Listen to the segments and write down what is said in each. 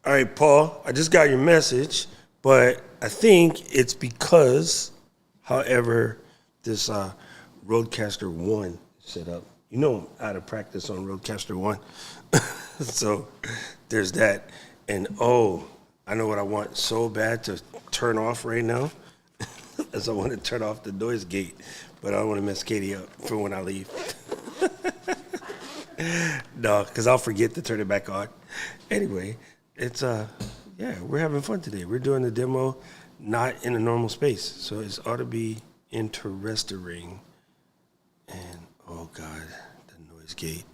All right, Paul, I just got your message, but I think it's because, however, this Rodecaster 1 set up. You know I'm out of practice on Rodecaster 1. So there's that. And oh, I know what I want so bad to turn off right now. As I want to turn off the noise gate, but I don't want to mess Katie up for when I leave. No, because I'll forget to turn it back on. Anyway, it's yeah, we're having fun today. We're doing the demo not in a normal space, so it ought to be interesting. And oh god, the noise gate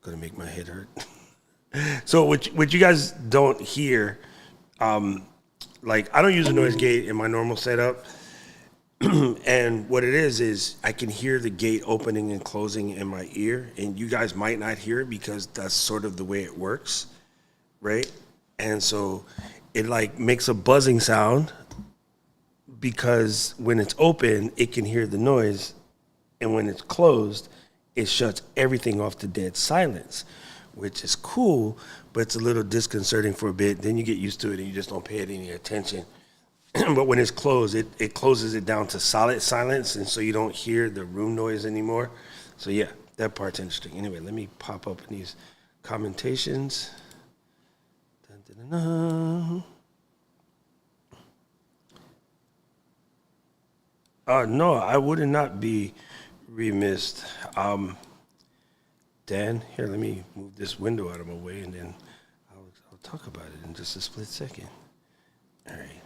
gonna make my head hurt. So what you guys don't hear, like I don't use a noise gate in my normal setup. And what it is I can hear the gate opening and closing in my ear, and you guys might not hear it because that's sort of the way it works, right? And so it like makes a buzzing sound because when it's open, it can hear the noise, and when it's closed, it shuts everything off to dead silence, which is cool, but it's a little disconcerting for a bit. Then you get used to it and you just don't pay it any attention. But when it's closed, it closes it down to solid silence, and so you don't hear the room noise anymore. So yeah, that part's interesting. Anyway, let me pop up in these commentations. Dun, dun, dun, dun. No, I would not be remiss. Dan, here, let me move this window out of my way, and then I'll talk about it in just a split second. All right.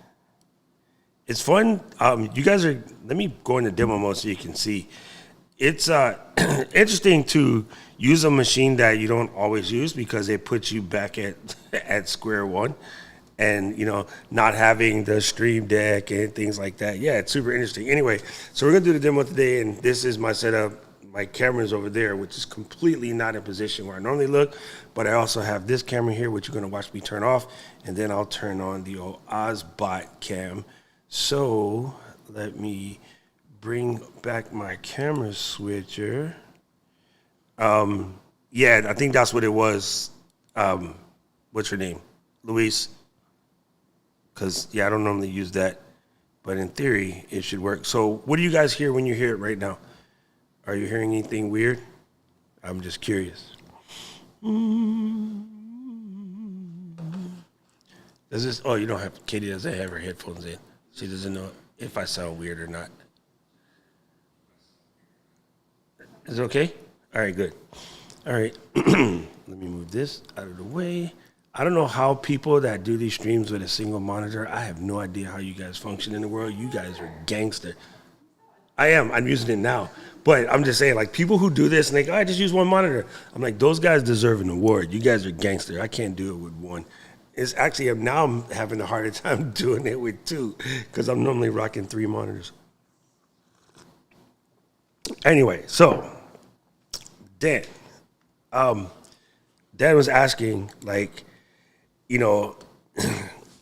It's fun. You guys are, let me go into demo mode so you can see. It's interesting to use a machine that you don't always use because it puts you back at square one, and you know, not having the stream deck and things like that. Yeah, it's super interesting. Anyway, so we're gonna do the demo today, and this is my setup. My camera's over there, which is completely not in position where I normally look, but I also have this camera here, which you're gonna watch me turn off, and then I'll turn on the old Ozbot cam. So let me bring back my camera switcher. Yeah, I think that's what it was. What's your name? Luis? Because, yeah, I don't normally use that, but in theory, it should work. So what do you guys hear when you hear it right now? Are you hearing anything weird? I'm just curious. Does this, oh, you don't have, Katie doesn't have her headphones in. She doesn't know if I sound weird or not. Is it okay? All right, good. All right, let me move this out of the way. I don't know how people that do these streams with a single monitor, I have no idea how you guys function in the world. You guys are gangster. I am. I'm using it now. But I'm just saying, like, people who do this and they go, I just use one monitor. I'm like, those guys deserve an award. You guys are gangster. I can't do it with one. It's actually, now I'm having a harder time doing it with two because I'm normally rocking 3 monitors. Anyway, so, Dan. Dan was asking, like, you know,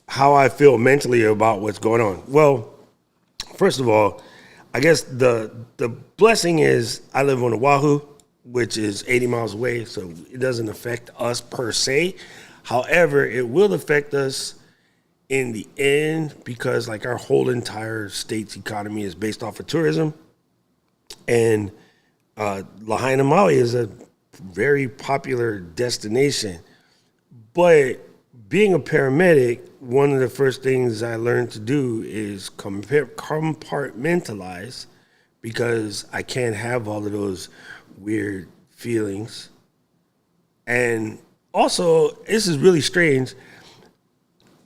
how I feel mentally about what's going on. Well, first of all, I guess the blessing is I live on Oahu, which is 80 miles away, so it doesn't affect us per se. However, it will affect us in the end because, like, our whole entire state's economy is based off of tourism. And Lahaina, Maui is a very popular destination. But being a paramedic, one of the first things I learned to do is compartmentalize because I can't have all of those weird feelings. And also, this is really strange.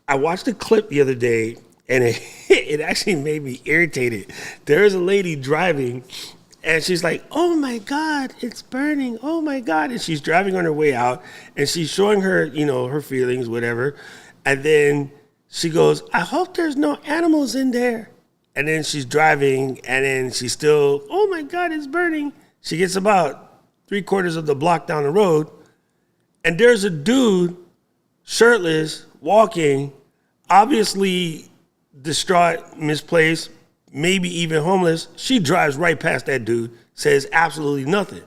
I watched a clip the other day, and it actually made me irritated. There's a lady driving, and she's like, oh, my God, it's burning. Oh, my God. And she's driving on her way out, and she's showing her, you know, her feelings, whatever. And then she goes, I hope there's no animals in there. And then she's driving, and then she's still, oh, my God, it's burning. She gets about 3/4 of the block down the road, and there's a dude, shirtless, walking, obviously distraught, misplaced, maybe even homeless. She drives right past that dude, says absolutely nothing.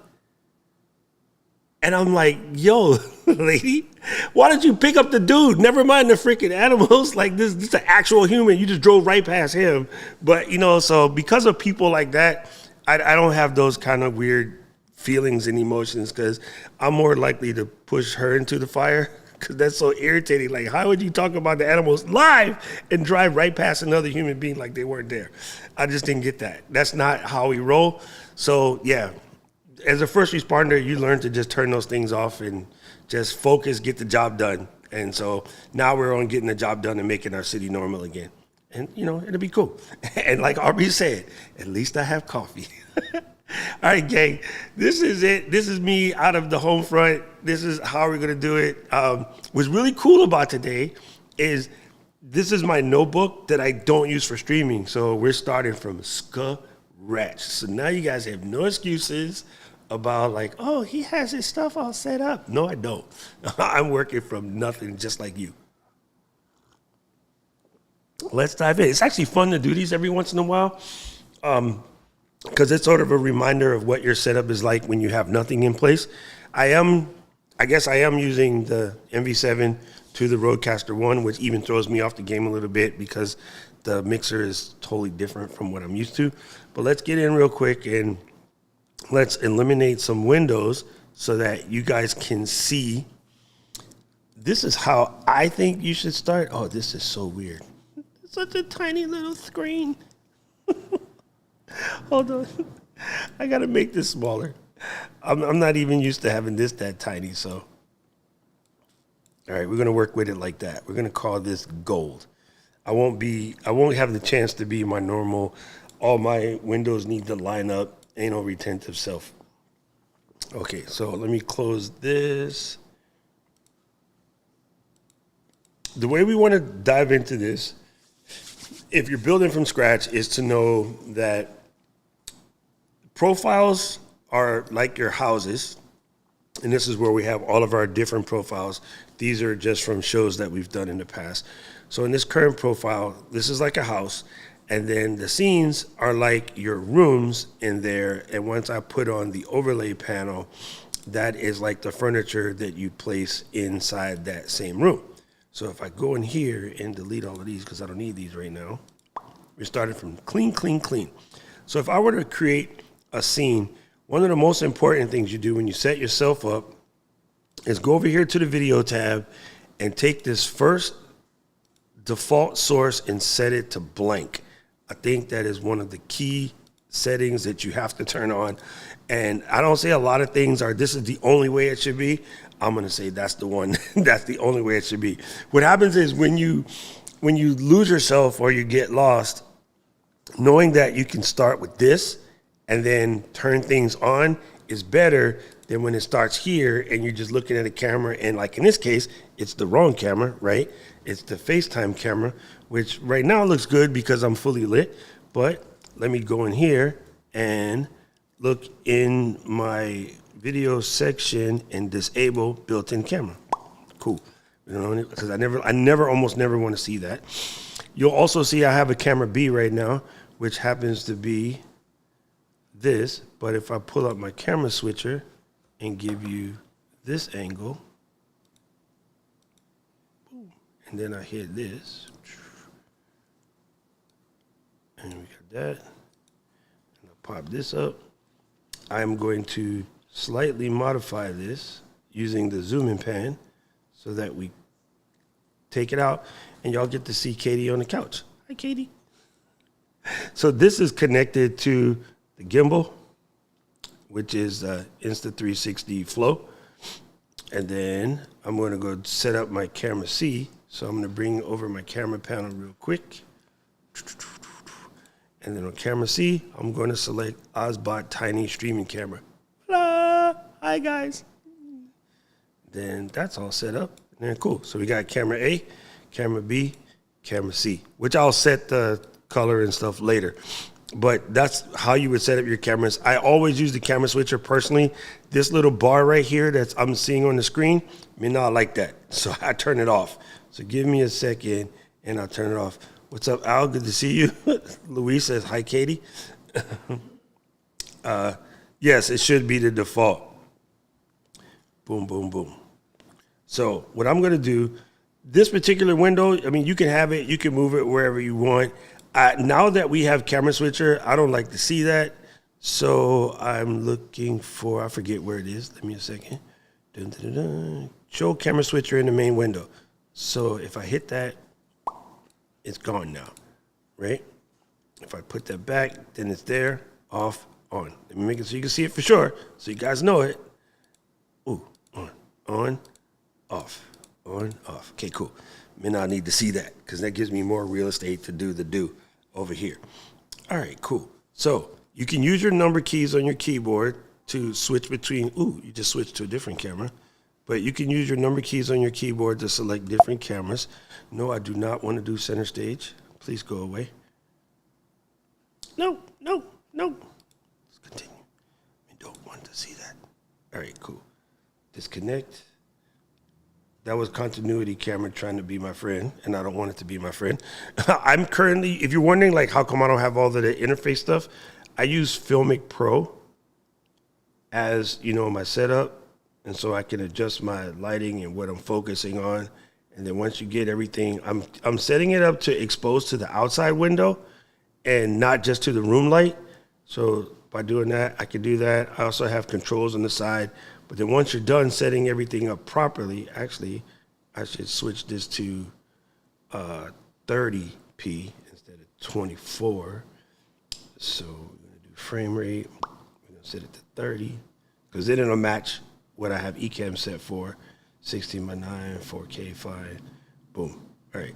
And I'm like, yo, lady, why don't you pick up the dude? Never mind the freaking animals. Like, this is an actual human. You just drove right past him. But, you know, so because of people like that, I don't have those kind of weird feelings and emotions because I'm more likely to push her into the fire because that's so irritating. Like, how would you talk about the animals live and drive right past another human being like they weren't there? I just didn't get that. That's not how we roll. So, yeah, as a first responder, you learn to just turn those things off and just focus, get the job done. And so now we're on getting the job done and making our city normal again. And, you know, it'll be cool. And like Aubrey said, at least I have coffee. All right, gang, this is it. This is me out of the home front. This is how we're going to do it. What's really cool about today is this is my notebook that I don't use for streaming. So we're starting from scratch. So now you guys have no excuses about like, oh, he has his stuff all set up. No, I don't. I'm working from nothing just like you. Let's dive in. It's actually fun to do these every once in a while. Because it's sort of a reminder of what your setup is like when you have nothing in place. I guess I am using the MV7 to the Rodecaster 1, which even throws me off the game a little bit because the mixer is totally different from what I'm used to. But let's get in real quick and let's eliminate some windows so that you guys can see. This is how I think you should start. Oh, this is so weird. It's such a tiny little screen. Hold on. I got to make this smaller. I'm not even used to having this that tiny, so. All right, we're going to work with it like that. We're going to call this gold. I won't have the chance to be my normal, all my windows need to line up, anal retentive self. Okay, so let me close this. The way we want to dive into this, if you're building from scratch, is to know that profiles are like your houses, and this is where we have all of our different profiles. These are just from shows that we've done in the past. So in this current profile, this is like a house, and then the scenes are like your rooms in there, and once I put on the overlay panel, that is like the furniture that you place inside that same room. So if I go in here and delete all of these, because I don't need these right now, we're starting from clean, clean, clean. So if I were to create a scene, one of the most important things you do when you set yourself up is go over here to the video tab and take this first default source and set it to blank. I think that is one of the key settings that you have to turn on. And I don't say a lot of things are this is the only way it should be. I'm gonna say that's the one. That's the only way it should be. What happens is when you lose yourself or you get lost, knowing that you can start with this and then turn things on is better than when it starts here and you're just looking at a camera, and like in this case, it's the wrong camera, right? It's the FaceTime camera, which right now looks good because I'm fully lit, but let me go in here and look in my video section and disable built-in camera. Cool. You know, because I almost never want to see that. You'll also see I have a camera B right now, which happens to be this, but if I pull up my camera switcher and give you this angle, and then I hit this, and we got that, and I pop this up, I'm going to slightly modify this using the zoom in pan so that we take it out and y'all get to see Katie on the couch. Hi, Katie. So this is connected to the gimbal, which is Insta360 Flow. And then I'm going to go set up my camera C. So I'm going to bring over my camera panel real quick. And then on camera C, I'm going to select Ozbot Tiny Streaming Camera. Hello. Hi, guys. Then that's all set up. And then cool. So we got camera A, camera B, camera C, which I'll set the color and stuff later. But that's how you would set up your cameras. I always use the camera switcher personally. This little bar right here that I'm seeing on the screen, may not like that. So I turn it off. So give me a second and I'll turn it off. What's up, Al? Good to see you. Louise says, hi, Katie. Yes, it should be the default. Boom, boom, boom. So what I'm going to do, this particular window, I mean, you can have it, you can move it wherever you want. Now that we have camera switcher, I don't like to see that. So I'm looking for, I forget where it is. Let me a second. Dun, dun, dun, dun. Show camera switcher in the main window. So if I hit that, it's gone now, right? If I put that back, then it's there, off, on. Let me make it so you can see it for sure, so you guys know it. Ooh, on, off, on, off. Okay, cool. May not need to see that because that gives me more real estate to do the do over here. All right, cool. So you can use your number keys on your keyboard to switch between, ooh, you just switched to a different camera. But you can use your number keys on your keyboard to select different cameras. No, I do not want to do center stage. Please go away. No, no, no. Let's continue. I don't want to see that. All right, cool. Disconnect. That was continuity camera trying to be my friend, and I don't want it to be my friend. I'm currently, if you're wondering, like, how come I don't have all the interface stuff, I use Filmic Pro as, you know, my setup, and so I can adjust my lighting and what I'm focusing on. And then once you get everything, I'm setting it up to expose to the outside window and not just to the room light. So by doing that, I can do that. I also have controls on the side. But then once you're done setting everything up properly, actually, I should switch this to 30p instead of 24. So we're gonna do frame rate. We're gonna set it to 30, because then it'll match what I have Ecamm set for, 16:9, 4K, 5, boom. All right.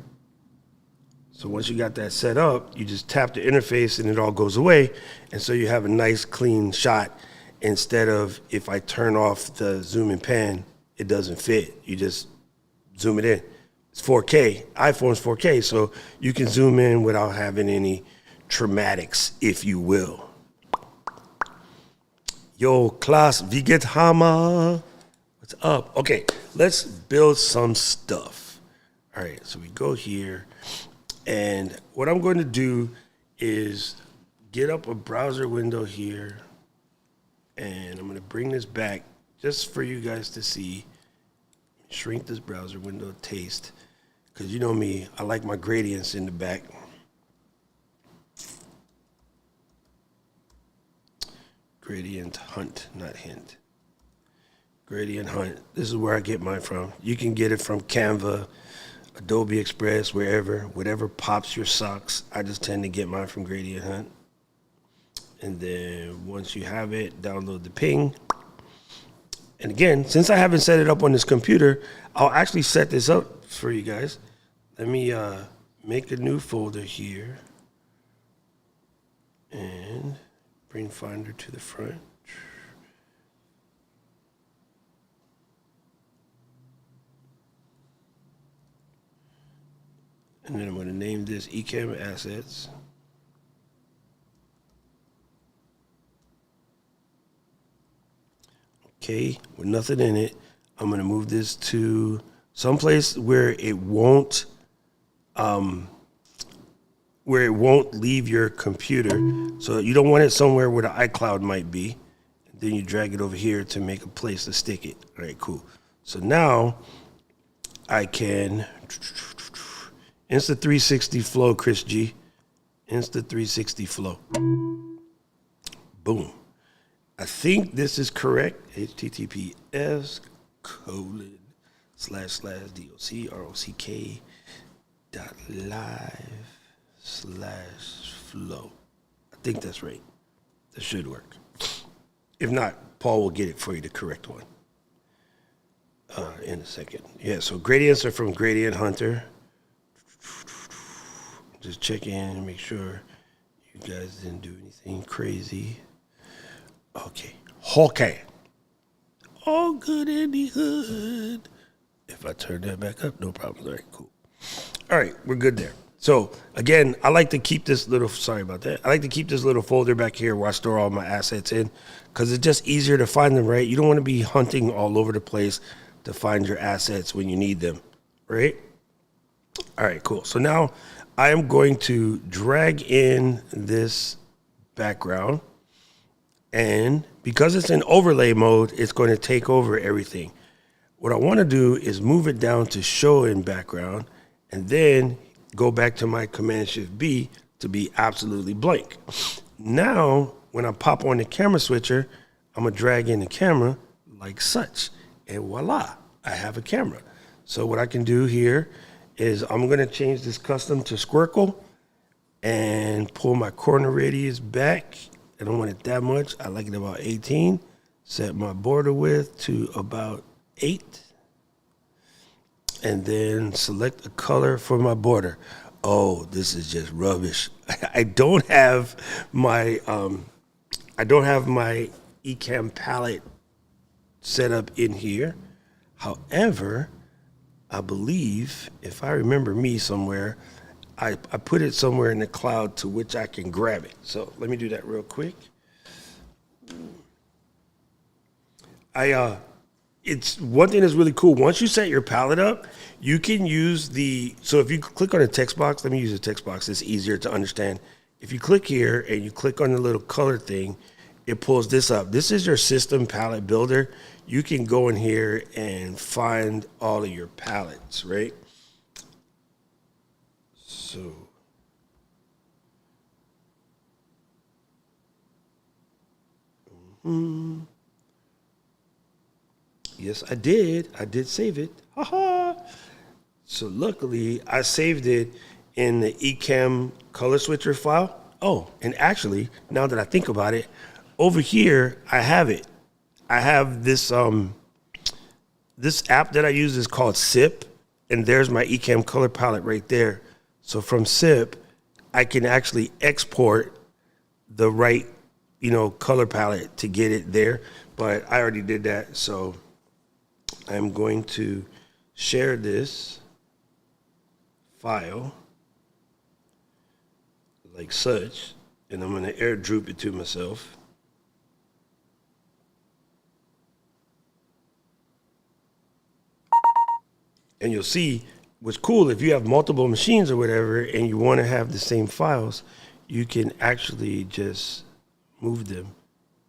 So once you got that set up, you just tap the interface and it all goes away. And so you have a nice clean shot. Instead of, if I turn off the zoom and pan, it doesn't fit. You just zoom it in. It's 4K. iPhone's 4K, so you can zoom in without having any traumatics, if you will. Yo, Klaas, wie geht Hammer? What's up? Okay, let's build some stuff. All right, so we go here, and what I'm going to do is get up a browser window here. And I'm going to bring this back just for you guys to see. Shrink this browser window, taste. Because you know me, I like my gradients in the back. Gradient hunt, not hint. Gradient hunt. This is where I get mine from. You can get it from Canva, Adobe Express, wherever. Whatever pops your socks. I just tend to get mine from Gradient Hunt. And then once you have it, download the ping. And again, since I haven't set it up on this computer, I'll actually set this up for you guys. Let me make a new folder here and bring Finder to the front. And then I'm going to name this Ecamm Assets. Okay, with nothing in it, I'm going to move this to someplace where it won't leave your computer. So you don't want it somewhere where the iCloud might be. Then you drag it over here to make a place to stick it. All right, cool. So now I can Insta360 flow, Chris G. Insta360 flow. Boom. I think this is correct. https://dock.live/flow. I think that's right. That should work. If not, Paul will get it for you, the correct one, in a second. Yeah, so gradients are from Gradient Hunter. Just check in and make sure you guys didn't do anything crazy. Okay, Hawkeye. All good in the hood. If I turn that back up, no problem. All right, cool. All right, we're good there. So again, I like to keep this little, sorry about that. I like to keep this little folder back here where I store all my assets in because it's just easier to find them, right? You don't want to be hunting all over the place to find your assets when you need them, right? All right, cool. So now I am going to drag in this background. And because it's in overlay mode, it's going to take over everything. What I want to do is move it down to show in background and then go back to my Command-Shift-B to be absolutely blank. Now, when I pop on the camera switcher, I'm going to drag in the camera like such. And voila, I have a camera. So what I can do here is I'm going to change this custom to Squircle and pull my corner radius back. I don't want it that much. I like it about 18. Set my border width to about 8. And then select a color for my border. Oh, this is just rubbish. I don't have my Ecamm palette set up in here. However, I believe, if I remember me somewhere, I put it somewhere in the cloud to which I can grab it. So let me do that real quick. It's one thing that's really cool. Once you set your palette up, you can use so if you click on the text box, let me use the text box. It's easier to understand. If you click here and you click on the little color thing, it pulls this up. This is your system palette builder. You can go in here and find all of your palettes, right? So yes, I did. I did save it. Haha. So luckily, I saved it in the Ecamm color switcher file. Oh, and actually, now that I think about it, over here I have it. I have this this app that I use is called SIP, and there's my Ecamm color palette right there. So from SIP, I can actually export the right, color palette to get it there. But I already did that, so I'm going to share this file like such, and I'm going to airdrop it to myself. And you'll see what's cool, if you have multiple machines or whatever and you want to have the same files, you can actually just move them.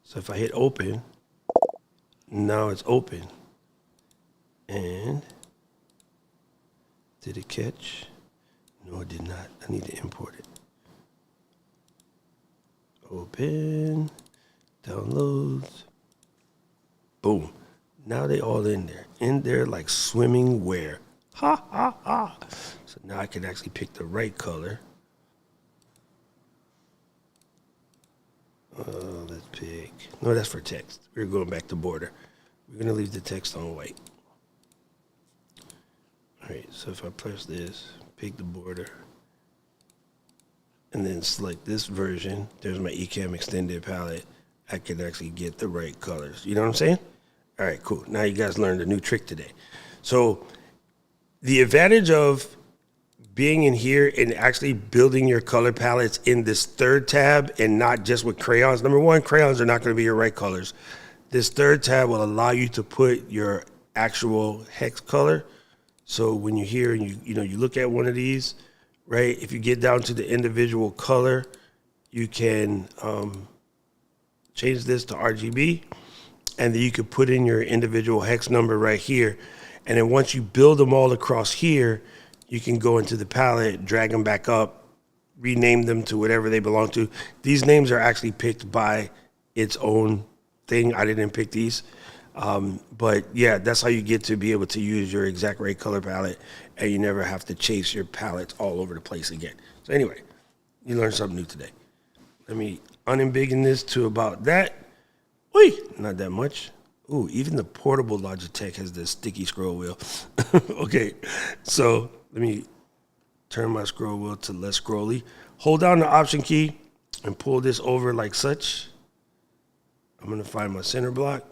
So if I hit open, now it's open. And did it catch? No, it did not. I need to import it. Open, downloads, boom. Now they all in there like swimming where. Ha, ha, ha. So now I can actually pick the right color. Let's pick, no, that's for text. We're going back to border. We're gonna leave the text on white. All right, so if I press this, pick the border, and then select this version, there's my Ecamm extended palette. I can actually get the right colors. You know what I'm saying? All right, cool. Now you guys learned a new trick today. So the advantage of being in here and actually building your color palettes in this third tab and not just with crayons. Number one, crayons are not going to be your right colors. This third tab will allow you to put your actual hex color. So when you're here and you look at one of these, right? If you get down to the individual color, you can change this to RGB, and then you could put in your individual hex number right here. And then once you build them all across here, you can go into the palette, drag them back up, rename them to whatever they belong to. These names are actually picked by its own thing. I didn't pick these. But yeah, that's how you get to be able to use your exact right color palette, and you never have to chase your palettes all over the place again. So anyway, you learned something new today. Let me unembiggen this to about that. Wait, not that much. Ooh, even the portable Logitech has this sticky scroll wheel. Okay, so let me turn my scroll wheel to less scrolly. Hold down the Option key and pull this over like such. I'm gonna find my center block.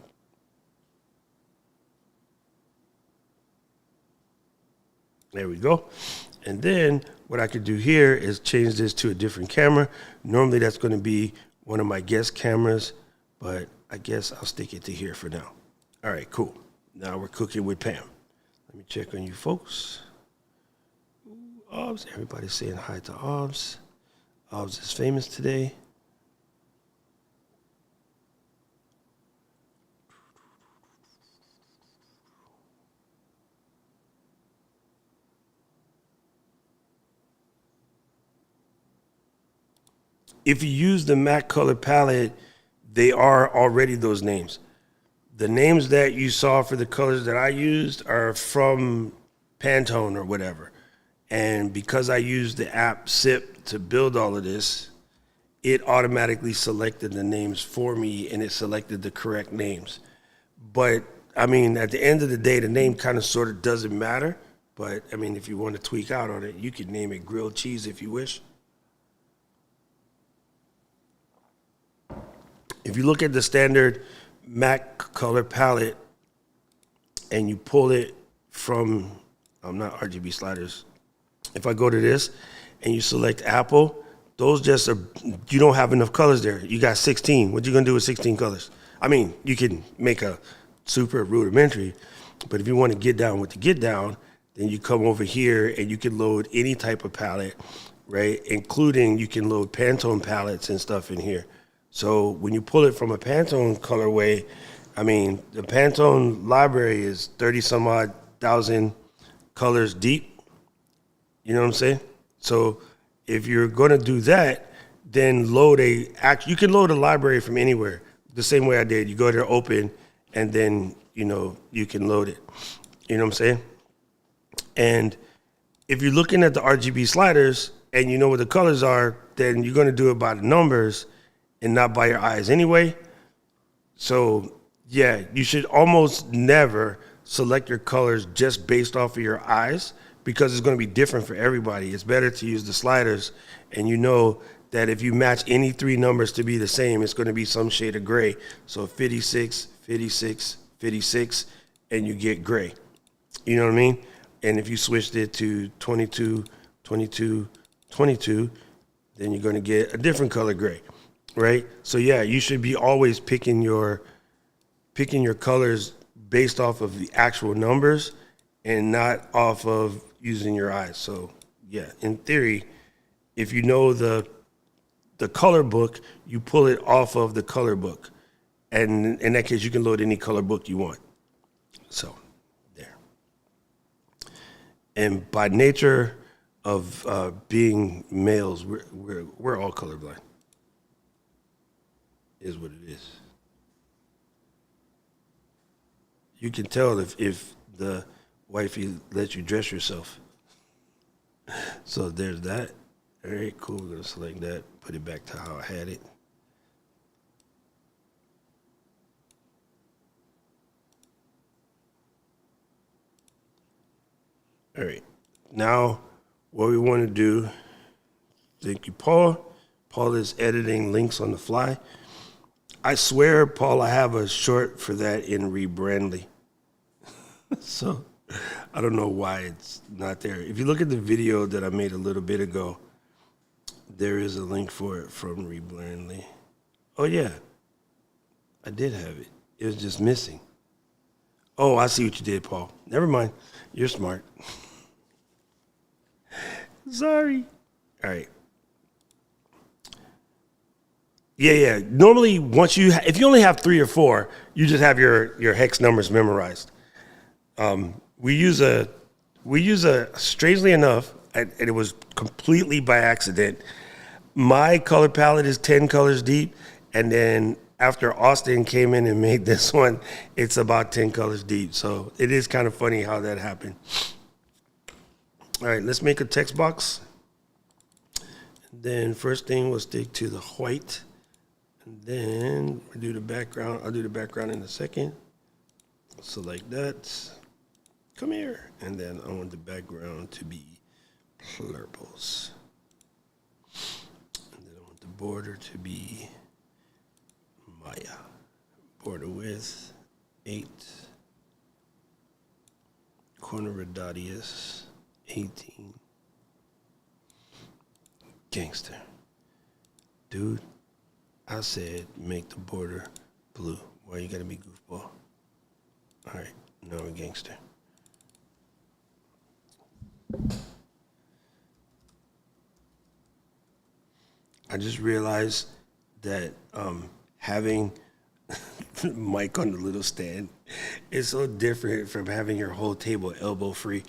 There we go. And then what I could do here is change this to a different camera. Normally that's gonna be one of my guest cameras, but I guess I'll stick it to here for now. All right, cool. Now we're cooking with Pam. Let me check on you folks. Obs, everybody's saying hi to Obs. Obs is famous today. If you use the Mac color palette, they are already those names. The names that you saw for the colors that I used are from Pantone or whatever. And because I used the app SIP to build all of this, it automatically selected the names for me, and it selected the correct names. But I mean, at the end of the day, the name kind of sort of doesn't matter. But I mean, if you want to tweak out on it, you could name it grilled cheese if you wish. If you look at the standard Mac color palette and you pull it from, not RGB sliders. If I go to this and you select Apple, those just are, you don't have enough colors there. You got 16. What you gonna do with 16 colors? I mean, you can make a super rudimentary, but if you want to get down with the get down, then you come over here and you can load any type of palette, right? Including you can load Pantone palettes and stuff in here. So when you pull it from a Pantone colorway, I mean, the Pantone library is 30 some odd thousand colors deep. You know what I'm saying? So if you're going to do that, then you can load a library from anywhere. The same way I did. You go there, open, and then, you can load it. You know what I'm saying? And if you're looking at the RGB sliders and you know what the colors are, then you're going to do it by the numbers and not by your eyes anyway. So yeah, you should almost never select your colors just based off of your eyes, because it's going to be different for everybody. It's better to use the sliders, and you know that if you match any three numbers to be the same, it's going to be some shade of gray. So 56, 56, 56, and you get gray. You know what I mean? And if you switched it to 22, 22, 22, then you're going to get a different color gray. Right? So yeah, you should be always picking your colors based off of the actual numbers and not off of using your eyes. So yeah, in theory, if you know the color book, you pull it off of the color book. And in that case, you can load any color book you want. So there. And by nature of being males, we're all colorblind. Is what it is. You can tell if the wifey lets you dress yourself. So there's that. All right, cool. We're gonna select that, put it back to how I had it. All right. Now, what we want to do, thank you, Paul. Paul is editing links on the fly. I swear, Paul, I have a short for that in Rebrandly. So I don't know why it's not there. If you look at the video that I made a little bit ago, there is a link for it from Rebrandly. Oh, yeah. I did have it. It was just missing. Oh, I see what you did, Paul. Never mind. You're smart. Sorry. All right. Yeah. Normally, if you only have 3 or 4, you just have your hex numbers memorized. We use a strangely enough, and it was completely by accident. My color palette is 10 colors deep, and then after Austin came in and made this one, it's about 10 colors deep. So it is kind of funny how that happened. All right, let's make a text box. Then first thing, we'll stick to the white. And then we do the background. I'll do the background in a second. So like that. Come here. And then I want the background to be purples. And then I want the border to be Maya. Border width 8. Corner radius 18. Gangster. Dude, I said make the border blue. Why you gotta be goofball? All right, now we're gangster. I just realized that having mic on the little stand is so different from having your whole table elbow free.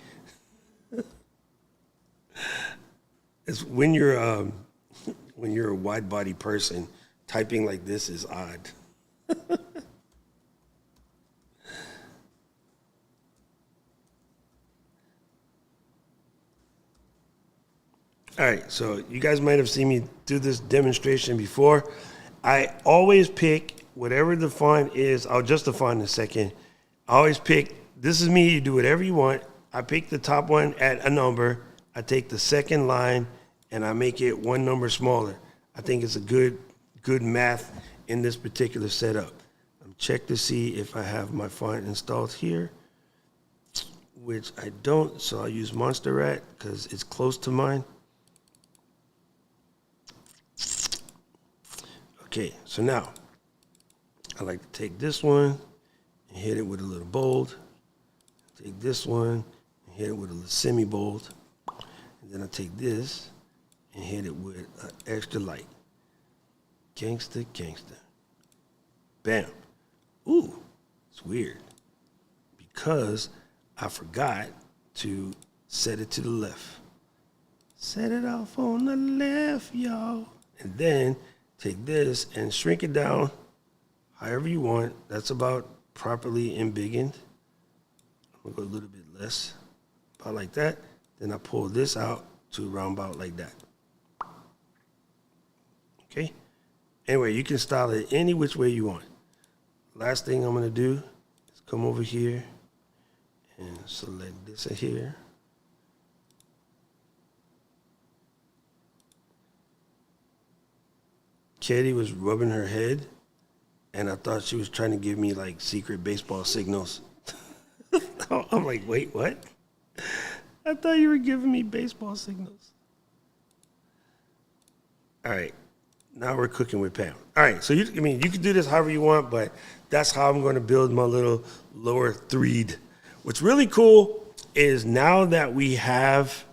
It's when you're a wide body person, typing like this is odd. All right, so you guys might have seen me do this demonstration before. I always pick whatever the font is. I'll adjust the font in a second. I always pick, this is me, you do whatever you want. I pick the top one at a number. I take the second line and I make it one number smaller. I think it's a good math in this particular setup. Check to see if I have my font installed here, which I don't, so I'll use Monster Rat because it's close to mine. Okay, so now I like to take this one and hit it with a little bold. Take this one and hit it with a little semi-bold. And then I take this and hit it with an extra light. Gangster, gangster. Bam. Ooh, it's weird because I forgot to set it to the left. Set it off on the left, y'all. And then take this and shrink it down however you want. That's about properly embiggened. I'm gonna go a little bit less, about like that. Then I pull this out to round about like that. Okay? Anyway, you can style it any which way you want. Last thing I'm gonna do is come over here and select this here. Katie was rubbing her head, and I thought she was trying to give me like secret baseball signals. I'm like, wait, what? I thought you were giving me baseball signals. All right, now we're cooking with Pam. All right, so you can do this however you want, but that's how I'm going to build my little lower thread. What's really cool is now that we have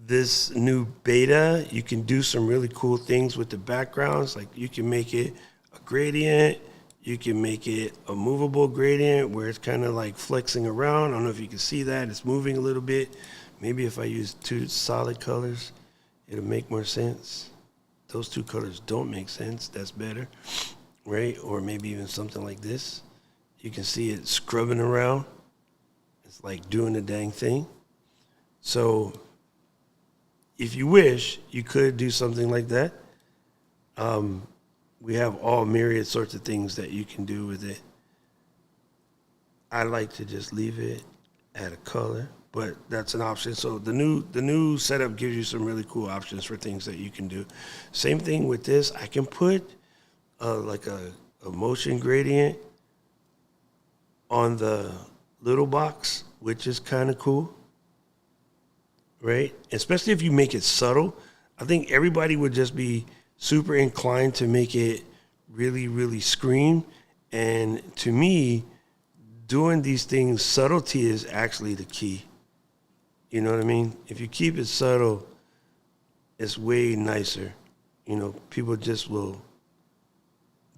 this new beta, you can do some really cool things with the backgrounds. Like you can make it a gradient. You can make it a movable gradient where it's kind of like flexing around. I don't know if you can see that. It's moving a little bit. Maybe if I use 2 solid colors, it'll make more sense. Those 2 colors don't make sense. That's better, right? Or maybe even something like this. You can see it scrubbing around. It's like doing the dang thing. So if you wish, you could do something like that. We have all myriad sorts of things that you can do with it. I like to just leave it at a color. but that's an option. So the new setup gives you some really cool options for things that you can do. Same thing with this. I can put like a motion gradient on the little box, which is kind of cool, right? Especially if you make it subtle. I think everybody would just be super inclined to make it really, really scream. And to me, doing these things, subtlety is actually the key. You know what I mean? If you keep it subtle, it's way nicer. You know, people just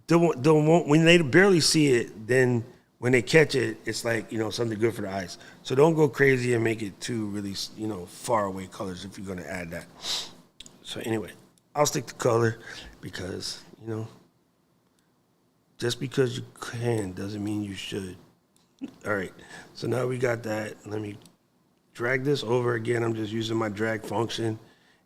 don't want, when they barely see it, then when they catch it, it's like, you know, something good for the eyes. So don't go crazy and make it too really, you know, far away colors if you're going to add that. So anyway, I'll stick to color because, you know, just because you can doesn't mean you should. All right, so now we got that. Let me drag this over again. I'm just using my drag function,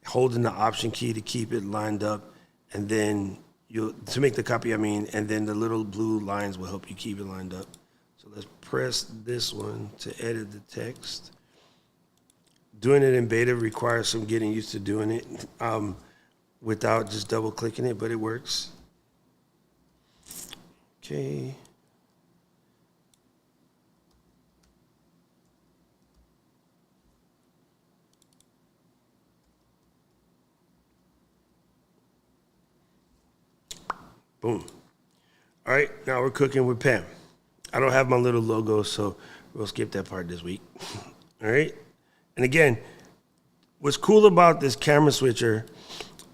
holding the option key to keep it lined up, and then to make the copy, and then the little blue lines will help you keep it lined up. So let's press this one to edit the text. Doing it in beta requires some getting used to doing it without just double clicking it, but it works. Okay. Boom. All right, now we're cooking with Pam. I don't have my little logo, so we'll skip that part this week. All right? And again, what's cool about this camera switcher,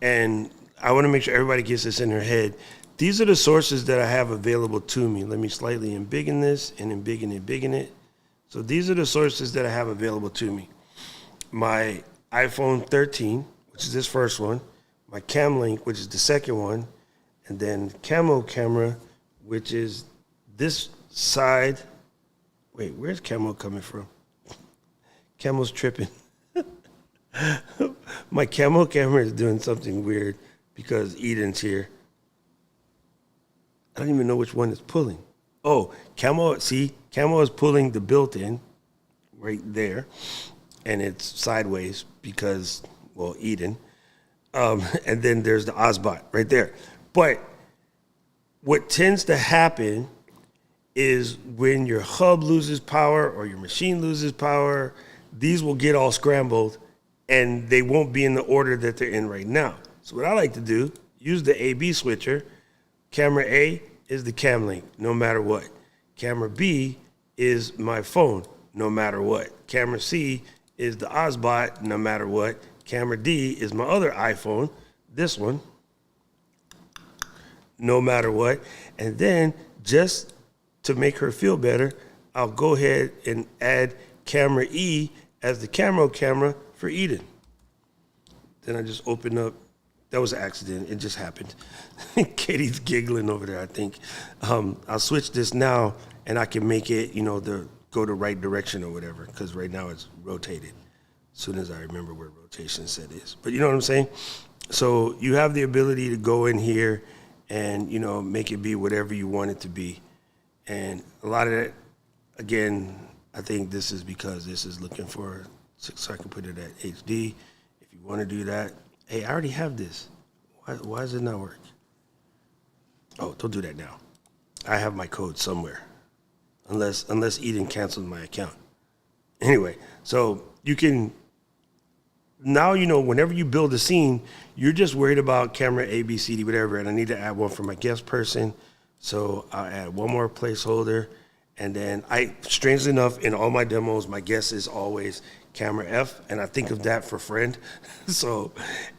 and I want to make sure everybody gets this in their head, these are the sources that I have available to me. Let me slightly embiggen this and embiggen it. So these are the sources that I have available to me. My iPhone 13, which is this first one, my Cam Link, which is the second one, and then Camo camera, which is this side. Wait, where's Camo coming from? Camo's tripping. My Camo camera is doing something weird because Eden's here. I don't even know which one is pulling. Oh, Camo, see, Camo is pulling the built-in right there, and it's sideways because, well, Eden. And then there's the Ozbot right there. But what tends to happen is when your hub loses power or your machine loses power, these will get all scrambled and they won't be in the order that they're in right now. So what I like to do, use the A-B switcher. Camera A is the Cam Link, no matter what. Camera B is my phone, no matter what. Camera C is the Ozbot, no matter what. Camera D is my other iPhone, this one, no matter what. And then just to make her feel better, I'll go ahead and add camera E as the camera for Eden. Then I just open up. That was an accident. It just happened. Katie's giggling over there, I think. I'll switch this now, and I can make it, go the right direction or whatever, because right now it's rotated as soon as I remember where rotation set is. But you know what I'm saying? So you have the ability to go in here and, make it be whatever you want it to be. And a lot of that, again, I think this is because this is looking for, so I can put it at HD. If you want to do that, hey, I already have this. Why does it not work? Oh, don't do that now. I have my code somewhere, unless Eden canceled my account. Anyway, so you can, now whenever you build a scene, you're just worried about camera A, B, C, D, whatever, and I need to add one for my guest person. So I'll add one more placeholder. And then strangely enough, in all my demos, my guess is always camera F, and I think of that for friend. So,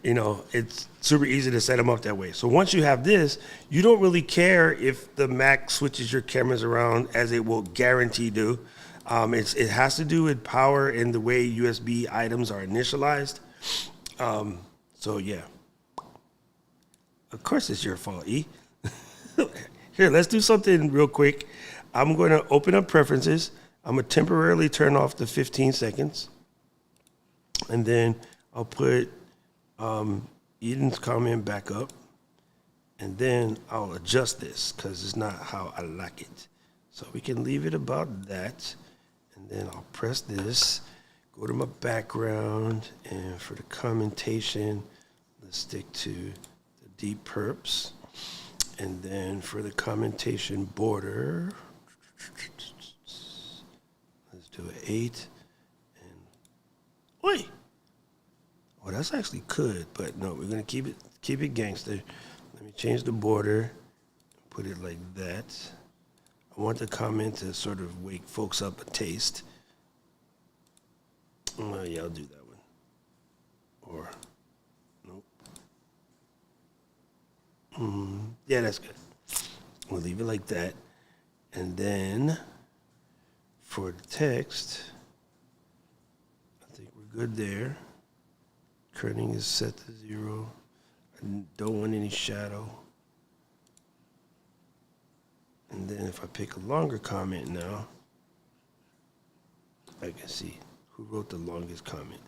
it's super easy to set them up that way. So once you have this, you don't really care if the Mac switches your cameras around, as it will guarantee do. It has to do with power and the way USB items are initialized. So yeah. Of course it's your fault, E. Here, let's do something real quick. I'm going to open up preferences. I'm going to temporarily turn off the 15 seconds. And then I'll put Eden's comment back up. And then I'll adjust this because it's not how I like it. So we can leave it about that. And then I'll press this. go to my background, and for the commentation, let's stick to the deep purps. And then for the commentation border, let's do an 8. And wait, well, that's actually good, but no, we're gonna keep it gangster. Let me change the border, put it like that. I want the comment to sort of wake folks up a taste. Yeah, I'll do that one. Or nope. Yeah, that's good. We'll leave it like that. And then for the text, I think we're good there. Kerning is set to 0. I don't want any shadow. And then if I pick a longer comment now, I can see who wrote the longest comment.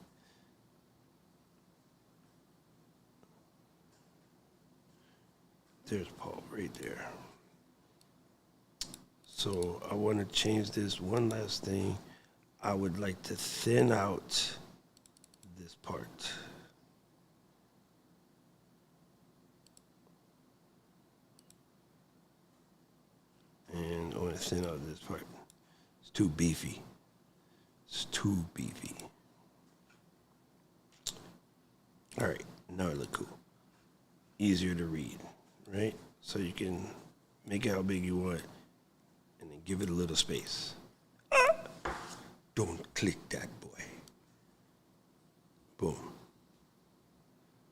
There's Paul right there. So I want to change this one last thing. I would like to thin out this part. And I want to thin out this part. It's too beefy. It's too beefy. All right, now it look cool. Easier to read, right? So you can make it how big you want and then give it a little space. Don't click that, boy. Boom.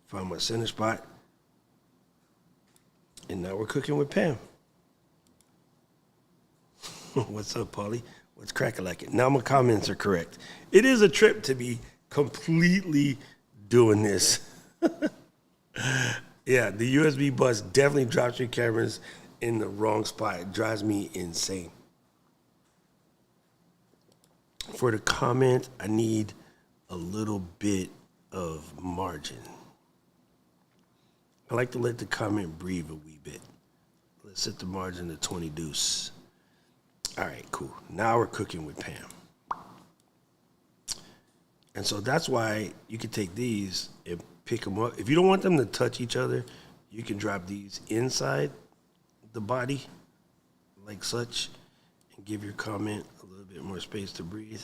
Found my center spot. And now we're cooking with Pam. What's up, Paulie? What's cracking like it? Now my comments are correct. It is a trip to be completely doing this. Yeah, the USB bus definitely drops your cameras in the wrong spot. It drives me insane. For the comment, I need a little bit of margin. I like to let the comment breathe a wee bit. Let's set the margin to 20 deuce. All right, cool. Now we're cooking with Pam. And so that's why you can take these and pick them up. If you don't want them to touch each other, you can drop these inside the body like such and give your comment a little bit more space to breathe.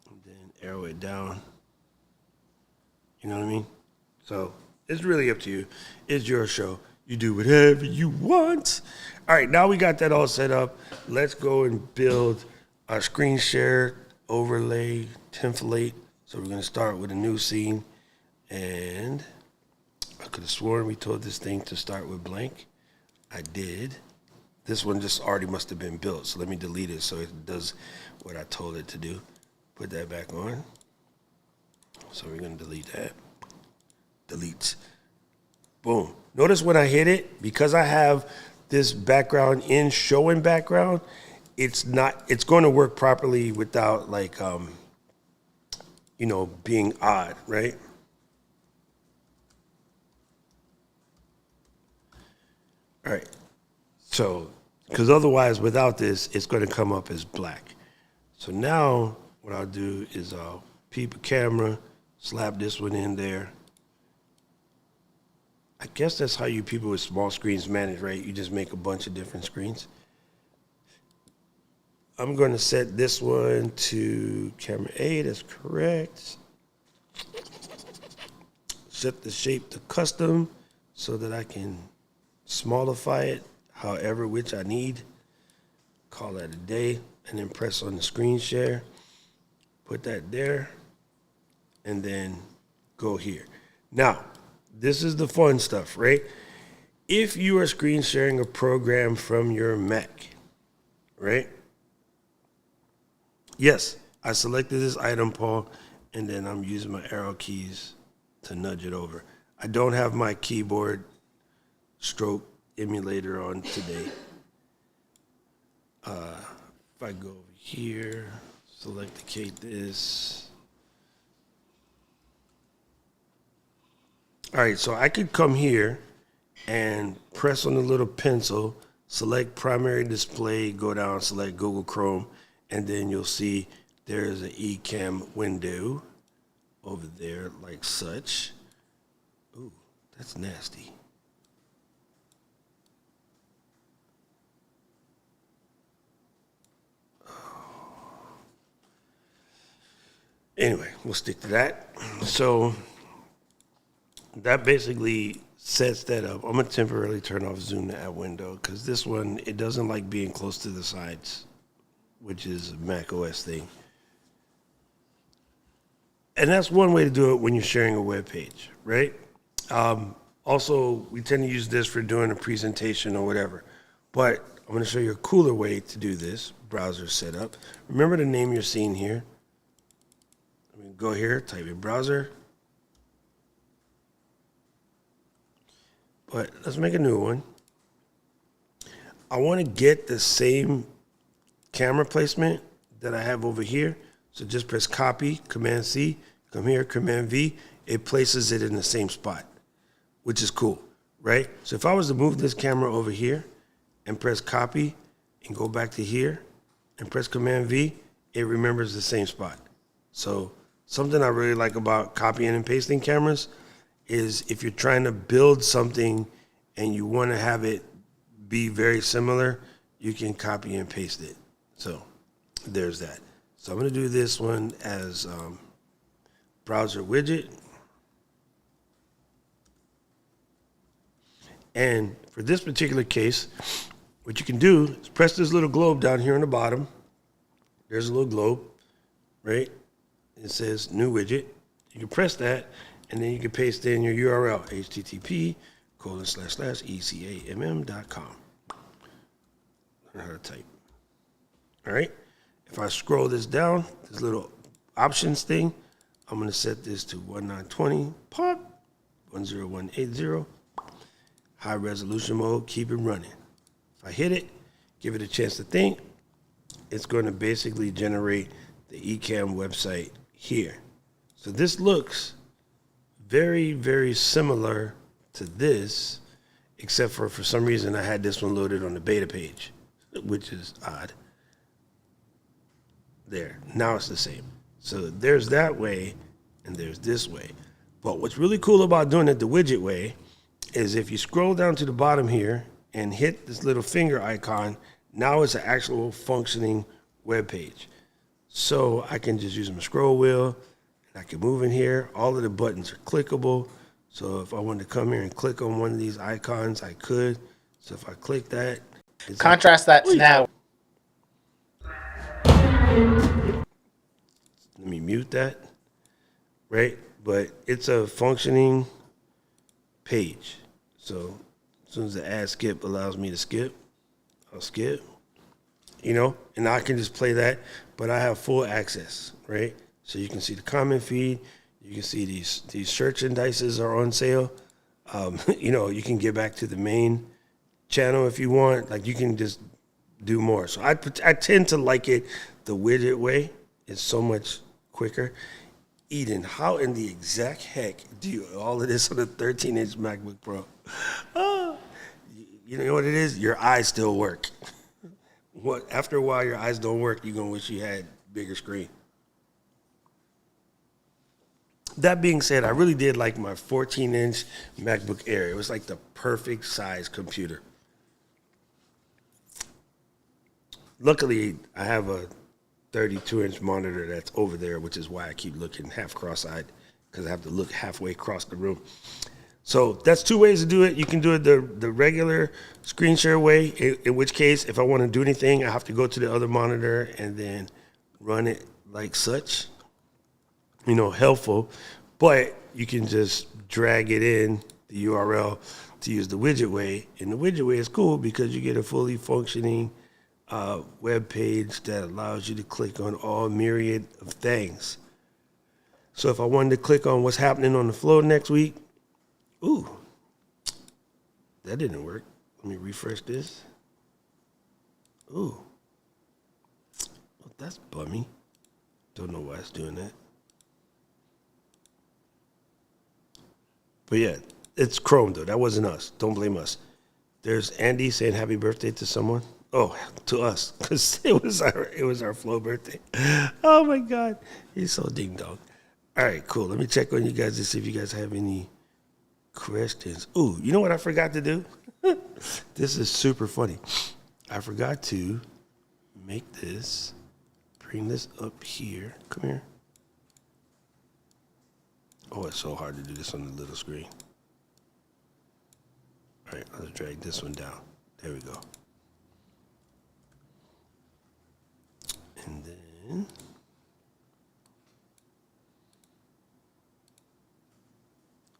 And then arrow it down. You know what I mean? So it's really up to you. It's your show. You do whatever you want. All right, now we got that all set up. Let's go and build our screen share overlay template. So we're going to start with a new scene. And I could have sworn we told this thing to start with blank. I did. This one just already must have been built. So let me delete it so it does what I told it to do. Put that back on. So we're going to delete that. Delete. Boom. Notice when I hit it, because I have this background in showing background, it's going to work properly without like, being odd, right? All right. So, because otherwise without this, it's going to come up as black. So now what I'll do is I'll peep a camera, slap this one in there. I guess that's how you people with small screens manage, right? You just make a bunch of different screens. I'm going to set this one to camera A, that's correct. Set the shape to custom so that I can smallify it however which I need. Call that a day, and then press on the screen share. Put that there, and then go here. Now, this is the fun stuff, right? If you are screen sharing a program from your Mac, right? Yes, I selected this item, Paul, and then I'm using my arrow keys to nudge it over. I don't have my keyboard stroke emulator on today. If I go over here, selecticate this. All right, so I could come here and press on the little pencil, select primary display, go down, select Google Chrome, and then you'll see There's an Ecamm window over there like such. Ooh, that's nasty. Anyway, we'll stick to that. So that basically sets that up. I'm going to temporarily turn off zoom to add window because this one, it doesn't like being close to the sides, which is a Mac OS thing. And that's one way to do it when you're sharing a web page, right? Also, we tend to use this for doing a presentation or whatever. But I'm going to show you a cooler way to do this. Browser setup. Remember to name your scene here. I'm going to go here, type in browser. But let's make a new one. I want to get the same camera placement that I have over here. So just press copy, Command C, come here, Command V. It places it in the same spot, which is cool, right? So if I was to move this camera over here and press copy and go back to here and press Command V, it remembers the same spot. So something I really like about copying and pasting cameras is if you're trying to build something and you want to have it be very similar, you can copy and paste it. So there's that. So I'm going to do this one as browser widget. And for this particular case, what you can do is press this little globe down here on the bottom. There's a little globe, right? It says new widget. You can press that, and then you can paste in your URL, http://ecamm.com. Learn how to type. All right? If I scroll this down, this little options thing, I'm going to set this to 1920 pop 10180. High resolution mode, keep it running. If I hit it, give it a chance to think, it's going to basically generate the Ecamm website here. So this looks very, very similar to this, except for some reason I had this one loaded on the beta page, which is odd. There, now it's the same. So there's that way and there's this way. But what's really cool about doing it the widget way is if you scroll down to the bottom here and hit this little finger icon, now it's an actual functioning web page. So I can just use my scroll wheel and I can move in here. All of the buttons are clickable. So if I wanted to come here and click on one of these icons, I could. So if I click that, contrast that to now. Let me mute that, right? But it's a functioning page. So as soon as the add skip allows me to skip, I'll skip, and I can just play that, but I have full access, right? So you can see the comment feed. You can see these search indices are on sale. You can get back to the main channel if you want. Like you can just do more. So I tend to like it the widget way. It's so much quicker. Eden, how in the exact heck do you all of this on a 13-inch MacBook Pro? You know what it is? Your eyes still work. After a while, your eyes don't work. You're going to wish you had bigger screen. That being said, I really did like my 14-inch MacBook Air. It was like the perfect size computer. Luckily, I have a 32-inch monitor that's over there, which is why I keep looking half cross-eyed, because I have to look halfway across the room. So that's two ways to do it. You can do it the regular screen share way, in which case, if I want to do anything, I have to go to the other monitor and then run it like such. Helpful. But you can just drag it in, the URL, to use the widget way. And the widget way is cool because you get a fully functioning web page that allows you to click on all myriad of things. So if I wanted to click on what's happening on the floor next week, ooh, that didn't work. Let me refresh this. Ooh, well, that's bummy. Don't know why it's doing that. But yeah, it's Chrome though. That wasn't us. Don't blame us. There's Andy saying happy birthday to someone. Oh, to us, because it was our Flo birthday. Oh my God, he's so ding dong. All right, cool. Let me check on you guys to see if you guys have any questions. Ooh, you know what I forgot to do? This is super funny. I forgot to make this, bring this up here. Come here. Oh, it's so hard to do this on the little screen. All right, let's drag this one down. There we go. And then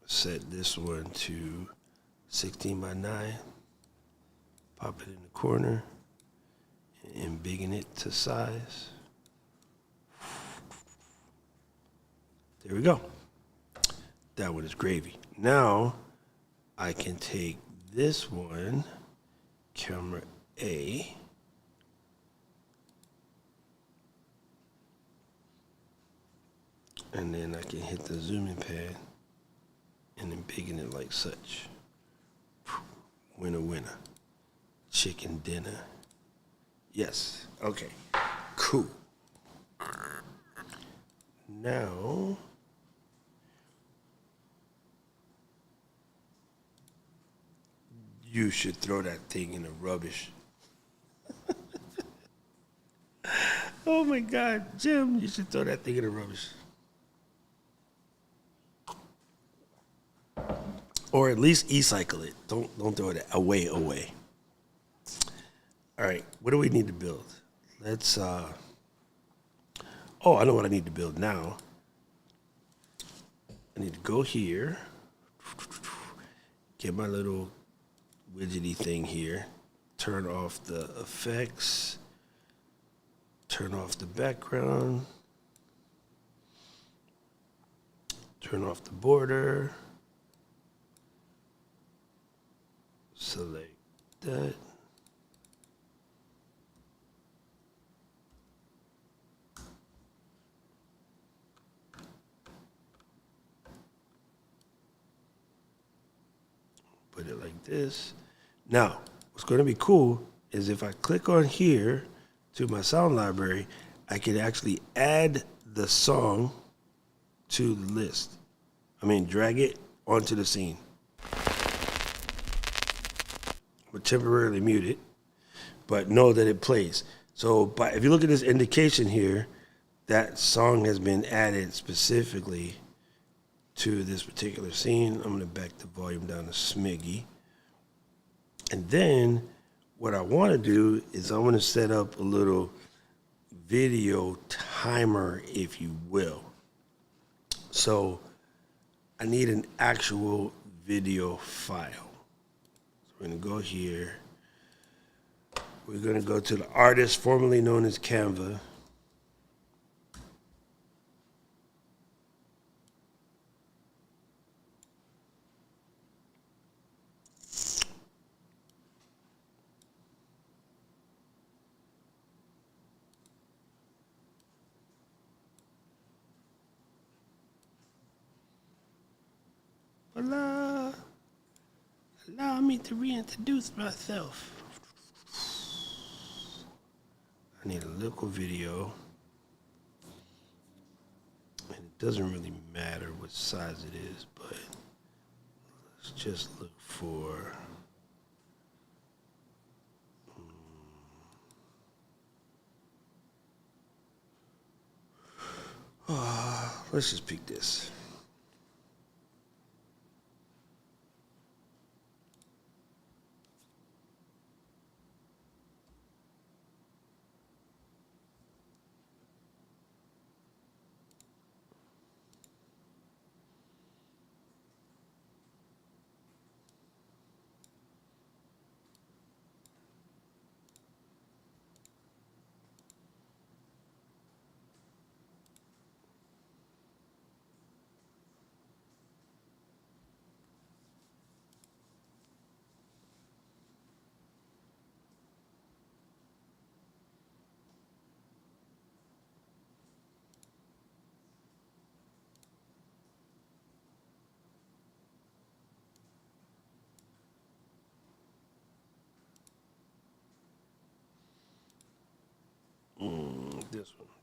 set this one to 16 by 9. Pop it in the corner and embiggen it to size. There we go. That one is gravy. Now I can take this one, camera A, and then I can hit the zooming pad and embiggen it like such. Winner, winner. Chicken dinner. Yes. Okay. Cool. Now, you should throw that thing in the rubbish. Oh my God, Jim, you should throw that thing in the rubbish. Or at least e-cycle it. Don't throw it away. All right, what do we need to build? Let's, oh, I know what I need to build now. I need to go here, get my little widgety thing here, turn off the effects, turn off the background, turn off the border, select that. Put it like this. Now, what's going to be cool is if I click on here to my sound library, I can actually add the song to the list. I mean, drag it onto the scene. But temporarily mute it, but know that it plays. So if you look at this indication here, that song has been added specifically to this particular scene. I'm gonna back the volume down to smiggy. And then what I wanna do is I wanna set up a little video timer, if you will. So I need an actual video file. So we're gonna go here. We're gonna go to the artist formerly known as Canva. Allow me to reintroduce myself. I need a local video. And it doesn't really matter what size it is, but let's just look for let's just pick this.